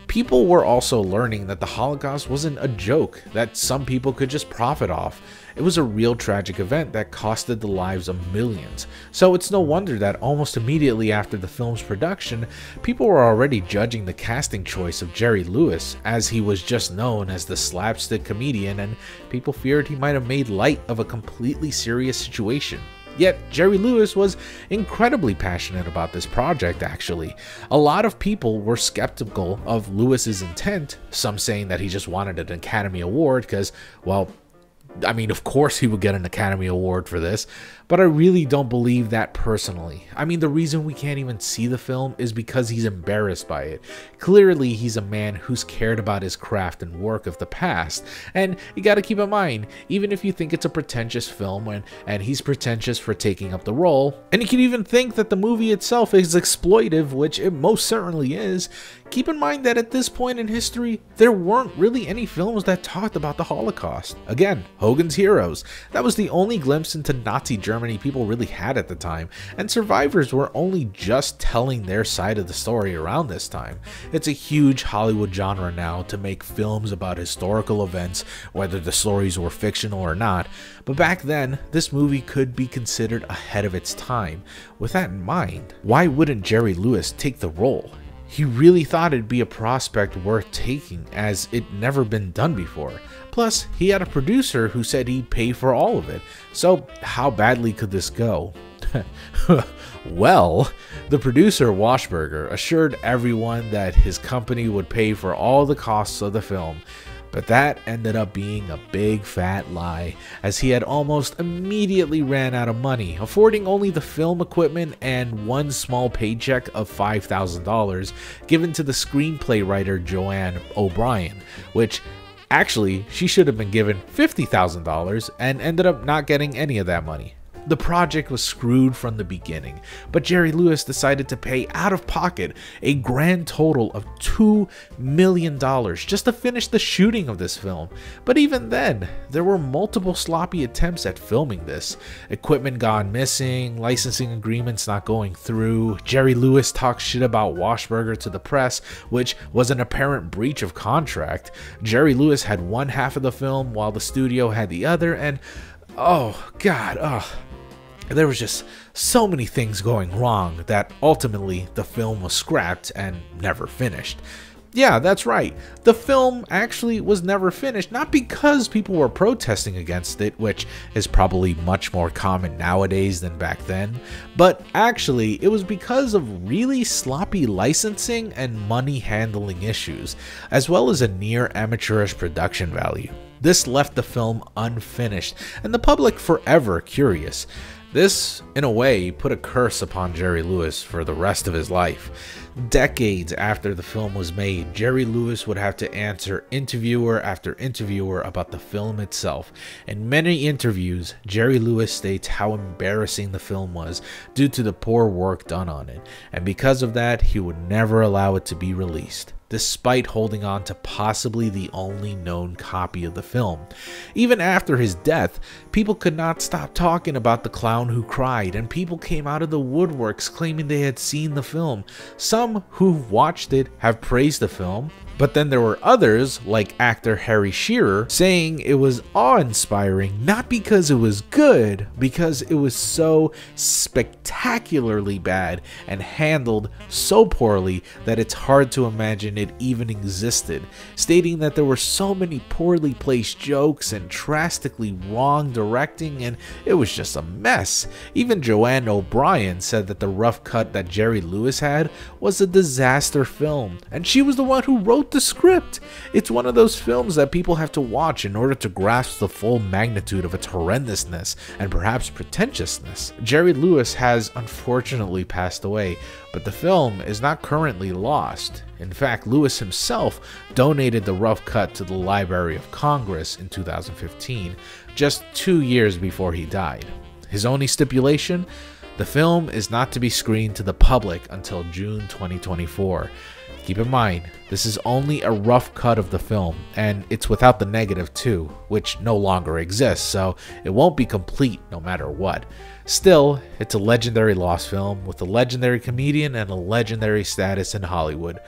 People were also learning that the Holocaust wasn't a joke that some people could just profit off. It was a real tragic event that costed the lives of millions. So it's no wonder that almost immediately after the film's production, people were already judging the casting choice of Jerry Lewis, as he was just known as the slapstick comedian, and people feared he might have made light of a completely serious situation. Yet, Jerry Lewis was incredibly passionate about this project, actually. A lot of people were skeptical of Lewis's intent, some saying that he just wanted an Academy Award because, well, I mean, of course he would get an Academy Award for this, but I really don't believe that personally. I mean, the reason we can't even see the film is because he's embarrassed by it. Clearly, he's a man who's cared about his craft and work of the past, and you gotta keep in mind, even if you think it's a pretentious film and he's pretentious for taking up the role, and you can even think that the movie itself is exploitive, which it most certainly is, keep in mind that at this point in history, there weren't really any films that talked about the Holocaust. Again, Hogan's Heroes. That was the only glimpse into Nazi Germany people really had at the time, and survivors were only just telling their side of the story around this time. It's a huge Hollywood genre now to make films about historical events, whether the stories were fictional or not, but back then, this movie could be considered ahead of its time. With that in mind, why wouldn't Jerry Lewis take the role? He really thought it'd be a prospect worth taking, as it'd never been done before. Plus, he had a producer who said he'd pay for all of it, so how badly could this go? Well, the producer Washburger assured everyone that his company would pay for all the costs of the film, but that ended up being a big fat lie, as he had almost immediately ran out of money, affording only the film equipment and one small paycheck of $5,000 given to the screenplay writer Joanne O'Brien, which actually she should have been given $50,000 and ended up not getting any of that money. The project was screwed from the beginning, but Jerry Lewis decided to pay out of pocket a grand total of $2 million just to finish the shooting of this film. But even then, there were multiple sloppy attempts at filming this. Equipment gone missing, licensing agreements not going through, Jerry Lewis talked shit about Washburger to the press, which was an apparent breach of contract. Jerry Lewis had one half of the film while the studio had the other, and oh god, there was just so many things going wrong that ultimately the film was scrapped and never finished. Yeah, that's right. The film actually was never finished, not because people were protesting against it, which is probably much more common nowadays than back then, but actually it was because of really sloppy licensing and money handling issues, as well as a near amateurish production value. This left the film unfinished and the public forever curious. This, in a way, put a curse upon Jerry Lewis for the rest of his life. Decades after the film was made, Jerry Lewis would have to answer interviewer after interviewer about the film itself. In many interviews, Jerry Lewis states how embarrassing the film was due to the poor work done on it, and because of that, he would never allow it to be released, despite holding on to possibly the only known copy of the film. Even after his death, people could not stop talking about The Clown Who Cried, and people came out of the woodworks claiming they had seen the film. Some who've watched it have praised the film, but then there were others, like actor Harry Shearer, saying it was awe-inspiring, not because it was good, because it was so spectacularly bad and handled so poorly that it's hard to imagine it even existed, stating that there were so many poorly placed jokes and drastically wrong directing, and it was just a mess. Even Joanne O'Brien said that the rough cut that Jerry Lewis had was a disaster film, and she was the one who wrote the script. It's one of those films that people have to watch in order to grasp the full magnitude of its horrendousness and perhaps pretentiousness. Jerry Lewis has unfortunately passed away, but the film is not currently lost. In fact, Lewis himself donated the rough cut to the Library of Congress in 2015, just 2 years before he died. His only stipulation? The film is not to be screened to the public until June 2024. Keep in mind, this is only a rough cut of the film, and it's without the negative too, which no longer exists, so it won't be complete no matter what. Still, it's a legendary lost film with a legendary comedian and a legendary status in Hollywood.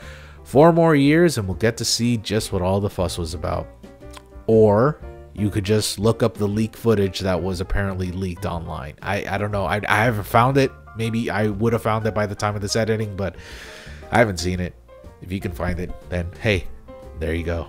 4 more years and we'll get to see just what all the fuss was about. Or you could just look up the leak footage that was apparently leaked online. I don't know. I haven't found it. Maybe I would have found it by the time of this editing, but I haven't seen it. If you can find it, then hey, there you go.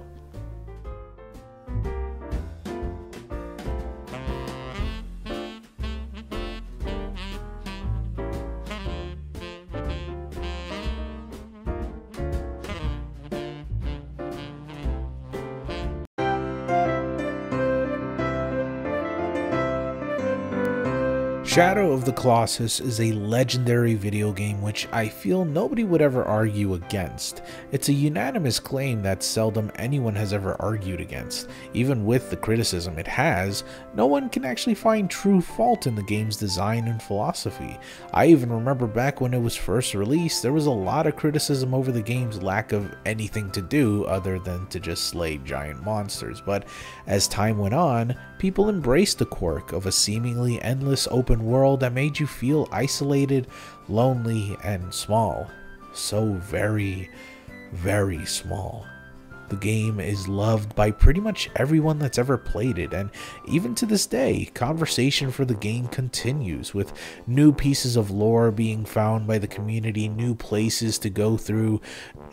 Shadow of the Colossus is a legendary video game which I feel nobody would ever argue against. It's a unanimous claim that seldom anyone has ever argued against. Even with the criticism it has, no one can actually find true fault in the game's design and philosophy. I even remember back when it was first released, there was a lot of criticism over the game's lack of anything to do other than to just slay giant monsters, but as time went on, people embraced the quirk of a seemingly endless open world that made you feel isolated, lonely, and small. So very, very small. The game is loved by pretty much everyone that's ever played it, and even to this day, conversation for the game continues, with new pieces of lore being found by the community, new places to go through,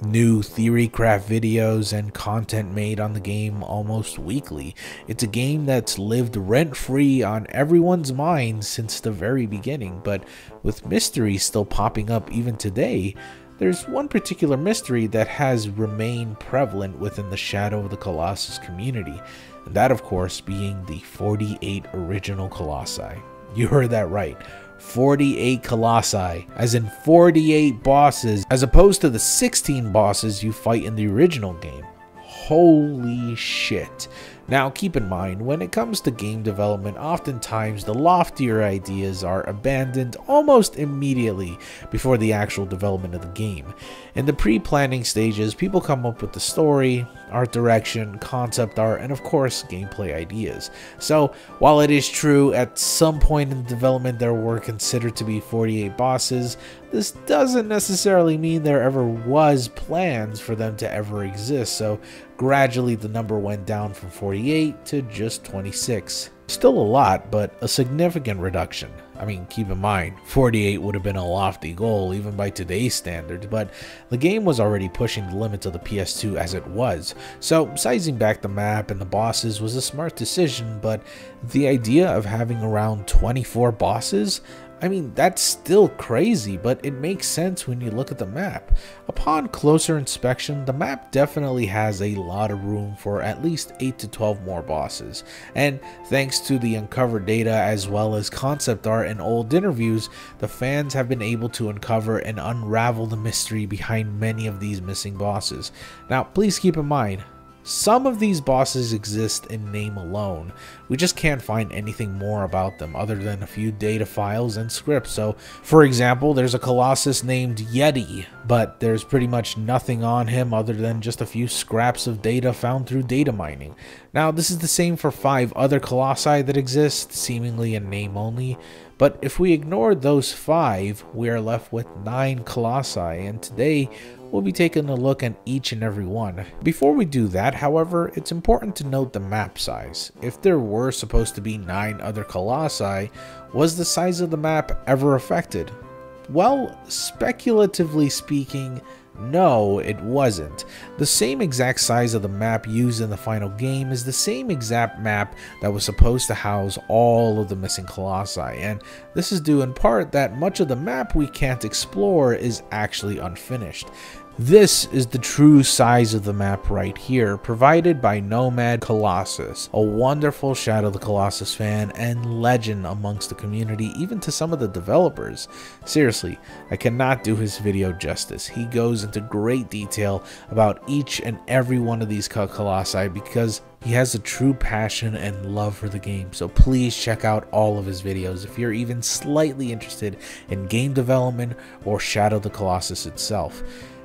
new theorycraft videos, and content made on the game almost weekly. It's a game that's lived rent-free on everyone's mind since the very beginning, but with mysteries still popping up even today, there's one particular mystery that has remained prevalent within the Shadow of the Colossus community, and that of course being the 48 original Colossi. You heard that right, 48 Colossi, as in 48 bosses, as opposed to the 16 bosses you fight in the original game. Holy shit. Now keep in mind, when it comes to game development, oftentimes the loftier ideas are abandoned almost immediately before the actual development of the game. In the pre-planning stages, people come up with the story, art direction, concept art, and of course gameplay ideas. So while it is true at some point in development there were considered to be 48 bosses, this doesn't necessarily mean there ever was plans for them to ever exist, so gradually the number went down from 48 to just 26. Still a lot, but a significant reduction. I mean, keep in mind, 48 would have been a lofty goal even by today's standards, but the game was already pushing the limits of the PS2 as it was, so sizing back the map and the bosses was a smart decision, but the idea of having around 24 bosses, I mean, that's still crazy, but it makes sense when you look at the map. Upon closer inspection, the map definitely has a lot of room for at least 8 to 12 more bosses. And thanks to the uncovered data as well as concept art and old interviews, the fans have been able to uncover and unravel the mystery behind many of these missing bosses. Now, please keep in mind, some of these bosses exist in name alone. We just can't find anything more about them other than a few data files and scripts. So, for example, there's a Colossus named Yeti, but there's pretty much nothing on him other than just a few scraps of data found through data mining. Now, this is the same for 5 other Colossi that exist, seemingly in name only. But if we ignore those 5, we are left with 9 Colossi, and today we'll be taking a look at each and every one. Before we do that, however, it's important to note the map size. If there were supposed to be 9 other Colossi, was the size of the map ever affected? Well, speculatively speaking, no, it wasn't. The same exact size of the map used in the final game is the same exact map that was supposed to house all of the missing Colossi, and this is due in part that much of the map we can't explore is actually unfinished. This is the true size of the map right here, provided by Nomad Colossus, a wonderful Shadow of the Colossus fan and legend amongst the community, even to some of the developers. Seriously, I cannot do his video justice. He goes into great detail about each and every one of these Colossi because he has a true passion and love for the game, so please check out all of his videos if you're even slightly interested in game development or Shadow of the Colossus itself.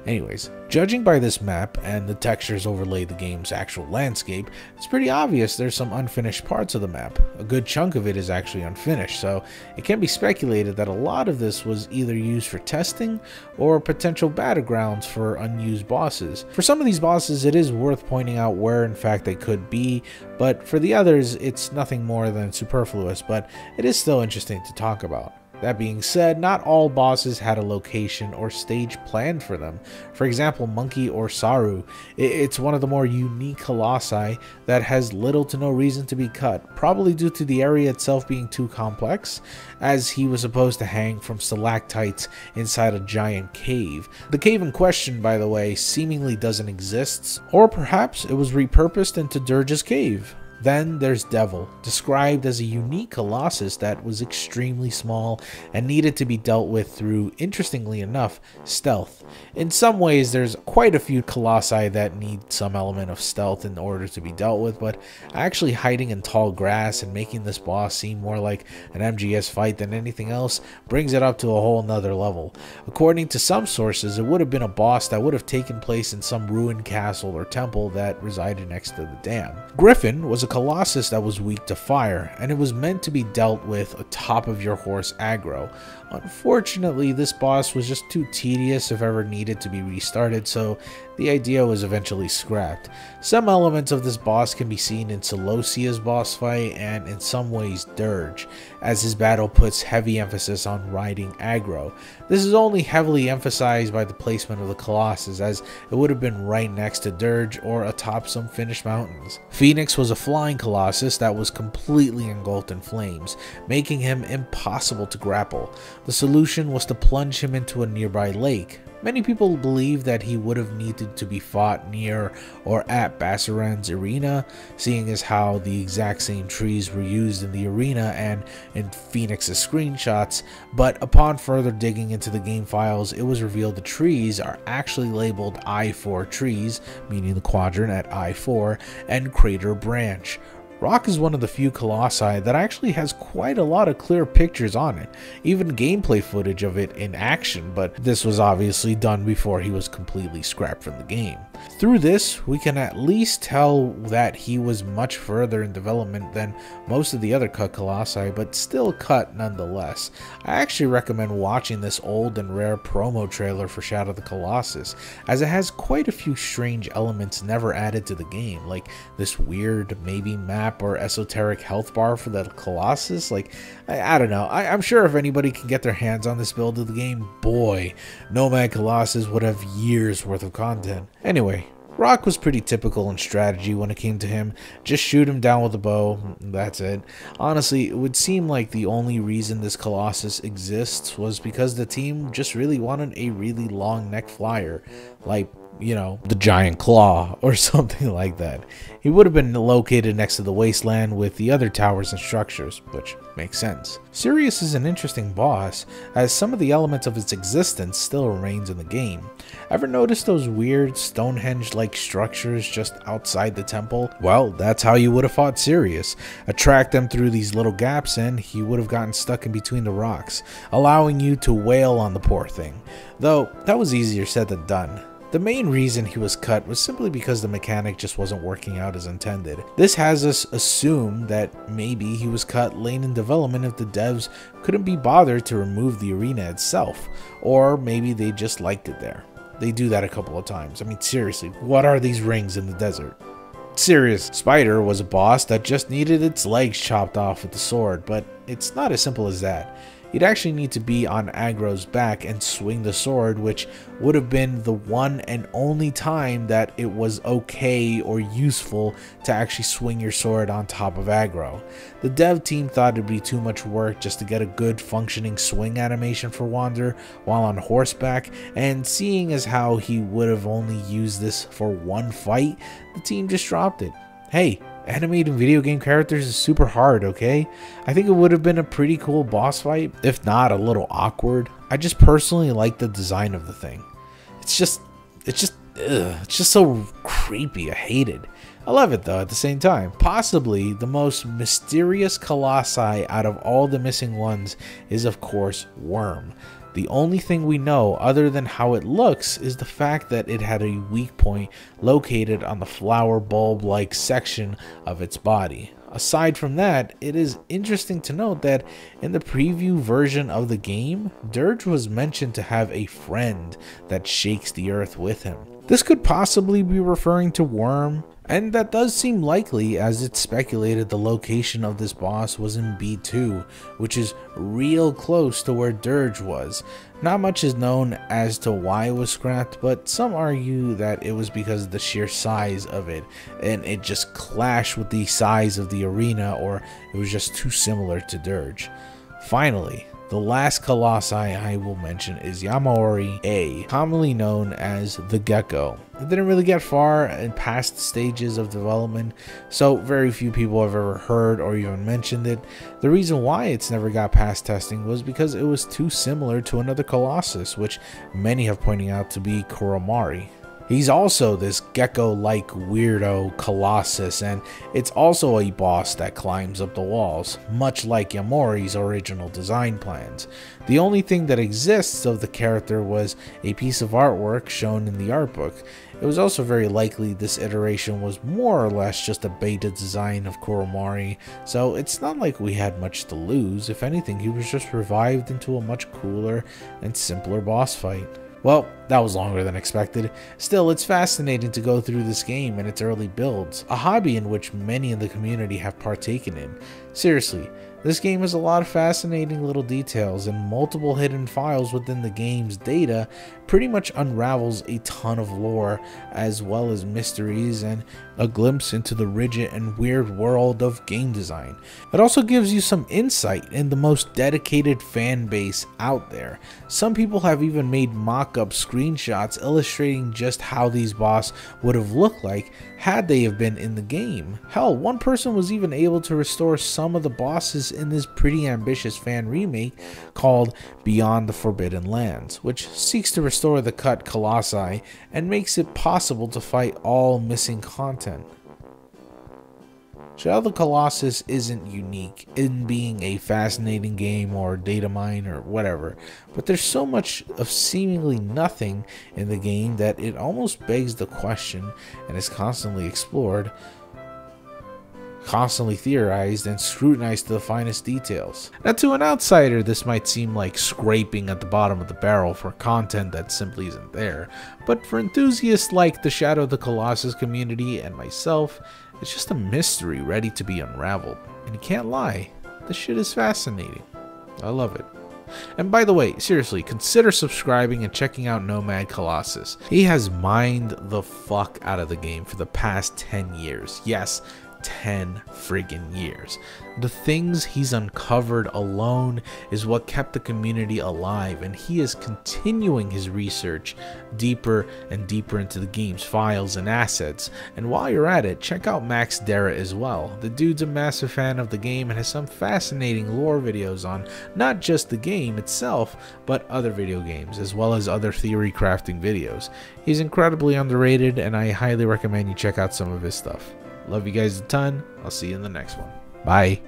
Anyways, judging by this map and the textures overlay the game's actual landscape, it's pretty obvious there's some unfinished parts of the map. A good chunk of it is actually unfinished, so it can be speculated that a lot of this was either used for testing or potential battlegrounds for unused bosses. For some of these bosses, it is worth pointing out where in fact they could be, but for the others, it's nothing more than superfluous, but it is still interesting to talk about. That being said, not all bosses had a location or stage planned for them. For example, Monkey or Saru, it's one of the more unique Colossi that has little to no reason to be cut, probably due to the area itself being too complex, as he was supposed to hang from stalactites inside a giant cave. The cave in question, by the way, seemingly doesn't exist, or perhaps it was repurposed into Dirge's cave. Then there's Devil, described as a unique Colossus that was extremely small and needed to be dealt with through, interestingly enough, stealth. In some ways, there's quite a few Colossi that need some element of stealth in order to be dealt with, but actually hiding in tall grass and making this boss seem more like an MGS fight than anything else brings it up to a whole nother level. According to some sources, it would have been a boss that would have taken place in some ruined castle or temple that resided next to the dam. Griffin was a Colossus that was weak to fire, and it was meant to be dealt with atop of your horse aggro. Unfortunately, this boss was just too tedious if ever needed to be restarted, so the idea was eventually scrapped. Some elements of this boss can be seen in Celosia's boss fight and in some ways Dirge, as his battle puts heavy emphasis on riding aggro. This is only heavily emphasized by the placement of the Colossus, as it would have been right next to Dirge or atop some finished mountains. Phoenix was a flying Colossus that was completely engulfed in flames, making him impossible to grapple. The solution was to plunge him into a nearby lake, Many people believe that he would have needed to be fought near or at Bassaran's arena, seeing as how the exact same trees were used in the arena and in Phoenix's screenshots, but upon further digging into the game files, it was revealed the trees are actually labeled I-4 trees, meaning the quadrant at I-4, and Crater Branch. Rock is one of the few Colossi that actually has quite a lot of clear pictures on it, even gameplay footage of it in action, but this was obviously done before he was completely scrapped from the game. Through this, we can at least tell that he was much further in development than most of the other cut Colossi, but still cut nonetheless. I actually recommend watching this old and rare promo trailer for Shadow of the Colossus, as it has quite a few strange elements never added to the game, like this weird maybe map or esoteric health bar for the Colossus. Like, I don't know. I'm sure if anybody can get their hands on this build of the game, boy, Nomad Colossus would have years worth of content. Anyway, Rock was pretty typical in strategy when it came to him. Just shoot him down with a bow, that's it. Honestly, it would seem like the only reason this Colossus exists was because the team just really wanted a really long neck flyer, like, you know, the giant claw or something like that. He would have been located next to the wasteland with the other towers and structures, which makes sense. Sirius is an interesting boss, as some of the elements of its existence still remains in the game. Ever notice those weird Stonehenge-like structures just outside the temple? Well, that's how you would have fought Sirius. Attract them through these little gaps and he would have gotten stuck in between the rocks, allowing you to wail on the poor thing. Though, that was easier said than done. The main reason he was cut was simply because the mechanic just wasn't working out as intended. This has us assume that maybe he was cut late in development if the devs couldn't be bothered to remove the arena itself, or maybe they just liked it there. They do that a couple of times. I mean, seriously, what are these rings in the desert? Serious. Spider was a boss that just needed its legs chopped off with the sword, but it's not as simple as that. You'd actually need to be on Aggro's back and swing the sword, which would have been the one and only time that it was okay or useful to actually swing your sword on top of Aggro. The dev team thought it'd be too much work just to get a good functioning swing animation for Wander while on horseback, and seeing as how he would have only used this for one fight, the team just dropped it. Hey, animating video game characters is super hard, okay? I think it would have been a pretty cool boss fight, if not a little awkward. I just personally like the design of the thing. It's just so creepy. I hate it. I love it though at the same time. Possibly the most mysterious Colossi out of all the missing ones is of course Worm. The only thing we know other than how it looks is the fact that it had a weak point located on the flower bulb-like section of its body. Aside from that, it is interesting to note that in the preview version of the game, Dirge was mentioned to have a friend that shakes the earth with him. This could possibly be referring to Worm, and that does seem likely as it's speculated the location of this boss was in B2, which is real close to where Dirge was. Not much is known as to why it was scrapped, but some argue that it was because of the sheer size of it, and it just clashed with the size of the arena, or it was just too similar to Dirge. Finally, the last Colossi I will mention is Yamori A, commonly known as the Gecko. It didn't really get far in past stages of development, so very few people have ever heard or even mentioned it. The reason why it's never got past testing was because it was too similar to another Colossus, which many have pointed out to be Kuromari. He's also this gecko-like weirdo Colossus, and it's also a boss that climbs up the walls, much like Yamori's original design plans. The only thing that exists of the character was a piece of artwork shown in the art book. It was also very likely this iteration was more or less just a beta design of Kuromari, so it's not like we had much to lose. If anything, he was just revived into a much cooler and simpler boss fight. Well, that was longer than expected. Still, it's fascinating to go through this game and its early builds, a hobby in which many in the community have partaken in. Seriously, This game has a lot of fascinating little details, and multiple hidden files within the game's data pretty much unravels a ton of lore, as well as mysteries and a glimpse into the rigid and weird world of game design. It also gives you some insight in the most dedicated fan base out there. Some people have even made mock-up screenshots illustrating just how these bosses would have looked like had they have been in the game. Hell, one person was even able to restore some of the bosses in this pretty ambitious fan remake called Beyond the Forbidden Lands, which seeks to restore the cut Colossi and makes it possible to fight all missing content. Shadow of the Colossus isn't unique in being a fascinating game or data mine or whatever, but there's so much of seemingly nothing in the game that it almost begs the question and is constantly explored, constantly theorized, and scrutinized to the finest details. Now, to an outsider, this might seem like scraping at the bottom of the barrel for content that simply isn't there, but for enthusiasts like the Shadow of the Colossus community and myself, it's just a mystery ready to be unraveled. And you can't lie, this shit is fascinating. I love it. And by the way, seriously, consider subscribing and checking out Nomad Colossus. He has mined the fuck out of the game for the past 10 years. Yes, 10 friggin' years. The things he's uncovered alone is what kept the community alive, and he is continuing his research deeper and deeper into the game's files and assets. And while you're at it, check out Max Dara as well. The dude's a massive fan of the game and has some fascinating lore videos on not just the game itself, but other video games, as well as other theory crafting videos. He's incredibly underrated, and I highly recommend you check out some of his stuff. Love you guys a ton. I'll see you in the next one. Bye.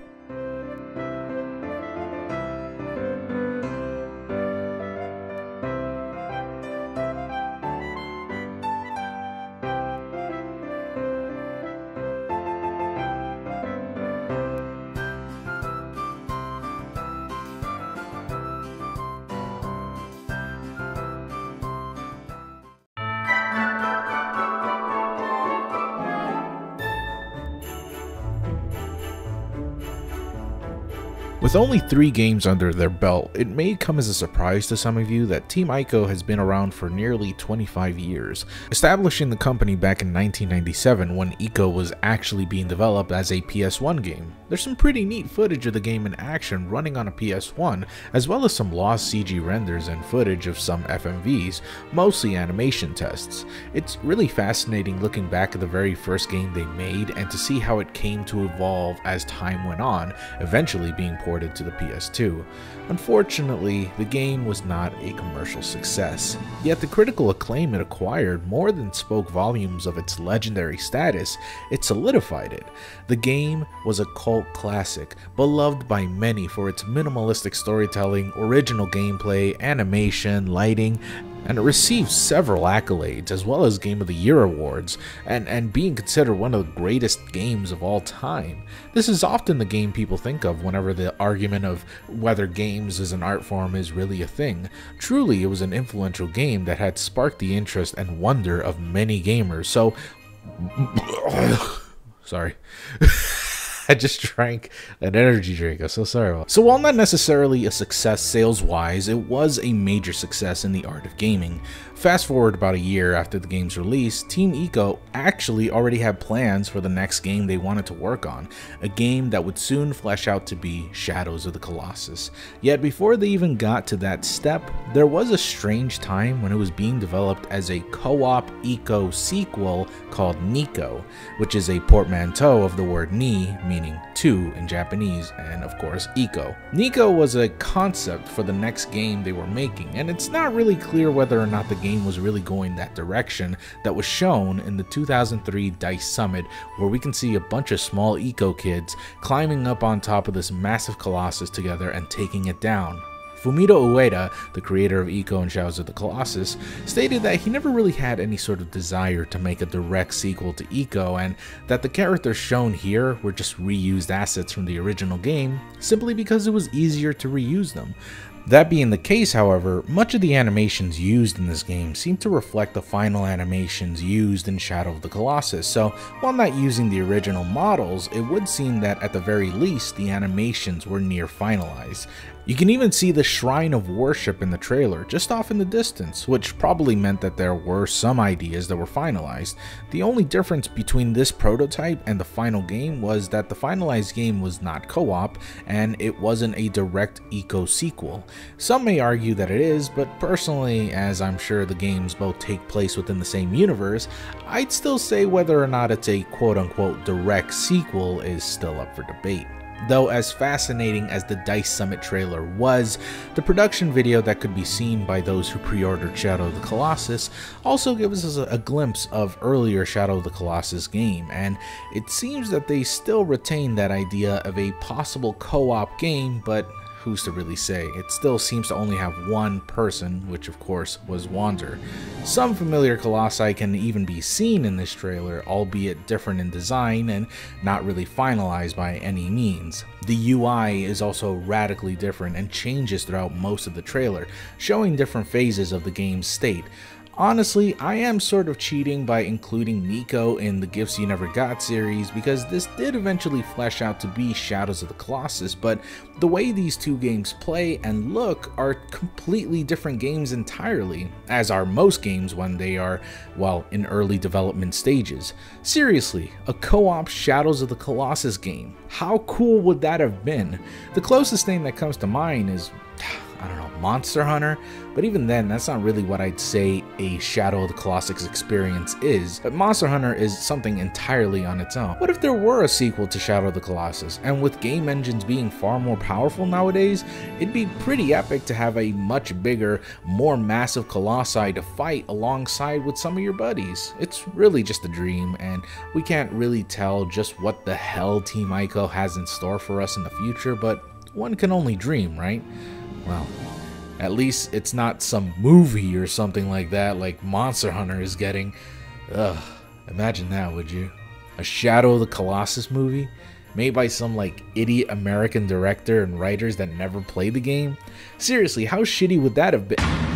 With only 3 games under their belt, it may come as a surprise to some of you that Team NICO has been around for nearly 25 years, establishing the company back in 1997 when NICO was actually being developed as a PS1 game. There's some pretty neat footage of the game in action running on a PS1, as well as some lost CG renders and footage of some FMVs, mostly animation tests. It's really fascinating looking back at the very first game they made and to see how it came to evolve as time went on, eventually being ported to the PS2. Unfortunately, the game was not a commercial success, yet the critical acclaim it acquired more than spoke volumes of its legendary status. It solidified it. The game was a cult classic, beloved by many for its minimalistic storytelling, original gameplay, animation, lighting, and it received several accolades as well as Game of the Year awards, and being considered one of the greatest games of all time. This is often the game people think of whenever the argument of whether games as an art form is really a thing. Truly, it was an influential game that had sparked the interest and wonder of many gamers. So, sorry. I just drank an energy drink. I'm so sorry about it. So while not necessarily a success sales-wise, it was a major success in the art of gaming. Fast forward about a year after the game's release, Team NICO actually already had plans for the next game they wanted to work on, a game that would soon flesh out to be Shadows of the Colossus. Yet before they even got to that step, there was a strange time when it was being developed as a co-op eco sequel called NICO, which is a portmanteau of the word ni, meaning two in Japanese, and of course eco. NICO was a concept for the next game they were making, and it's not really clear whether or not the game was really going that direction that was shown in the 2003 DICE Summit, where we can see a bunch of small eco kids climbing up on top of this massive Colossus together and taking it down. Fumito Ueda, the creator of Ico and Shadows of the Colossus, stated that he never really had any sort of desire to make a direct sequel to Ico, and that the characters shown here were just reused assets from the original game, simply because it was easier to reuse them. That being the case, however, much of the animations used in this game seem to reflect the final animations used in Shadow of the Colossus, so while not using the original models, it would seem that at the very least the animations were near finalized. You can even see the Shrine of Worship in the trailer, just off in the distance, which probably meant that there were some ideas that were finalized. The only difference between this prototype and the final game was that the finalized game was not co-op, and it wasn't a direct NICO sequel. Some may argue that it is, but personally, as I'm sure the games both take place within the same universe, I'd still say whether or not it's a quote-unquote direct sequel is still up for debate. Though as fascinating as the DICE Summit trailer was, the production video that could be seen by those who pre-ordered Shadow of the Colossus also gives us a glimpse of earlier Shadow of the Colossus game, and it seems that they still retain that idea of a possible co-op game, but who's to really say? It still seems to only have one person, which of course was Wander. Some familiar Colossi can even be seen in this trailer, albeit different in design and not really finalized by any means. The UI is also radically different and changes throughout most of the trailer, showing different phases of the game's state. Honestly, I am sort of cheating by including NICO in the Gifts You Never Got series because this did eventually flesh out to be Shadows of the Colossus, but the way these two games play and look are completely different games entirely, as are most games when they are, well, in early development stages. Seriously, a co-op Shadows of the Colossus game. How cool would that have been? The closest thing that comes to mind is, I don't know, Monster Hunter, but even then, that's not really what I'd say a Shadow of the Colossus experience is. But Monster Hunter is something entirely on its own. What if there were a sequel to Shadow of the Colossus, and with game engines being far more powerful nowadays, it'd be pretty epic to have a much bigger, more massive Colossi to fight alongside with some of your buddies. It's really just a dream, and we can't really tell just what the hell Team NICO has in store for us in the future, but one can only dream, right? Well, at least it's not some movie or something like that like Monster Hunter is getting. Ugh, imagine that, would you? A Shadow of the Colossus movie? Made by some like idiot American director and writers that never played the game? Seriously, how shitty would that have been?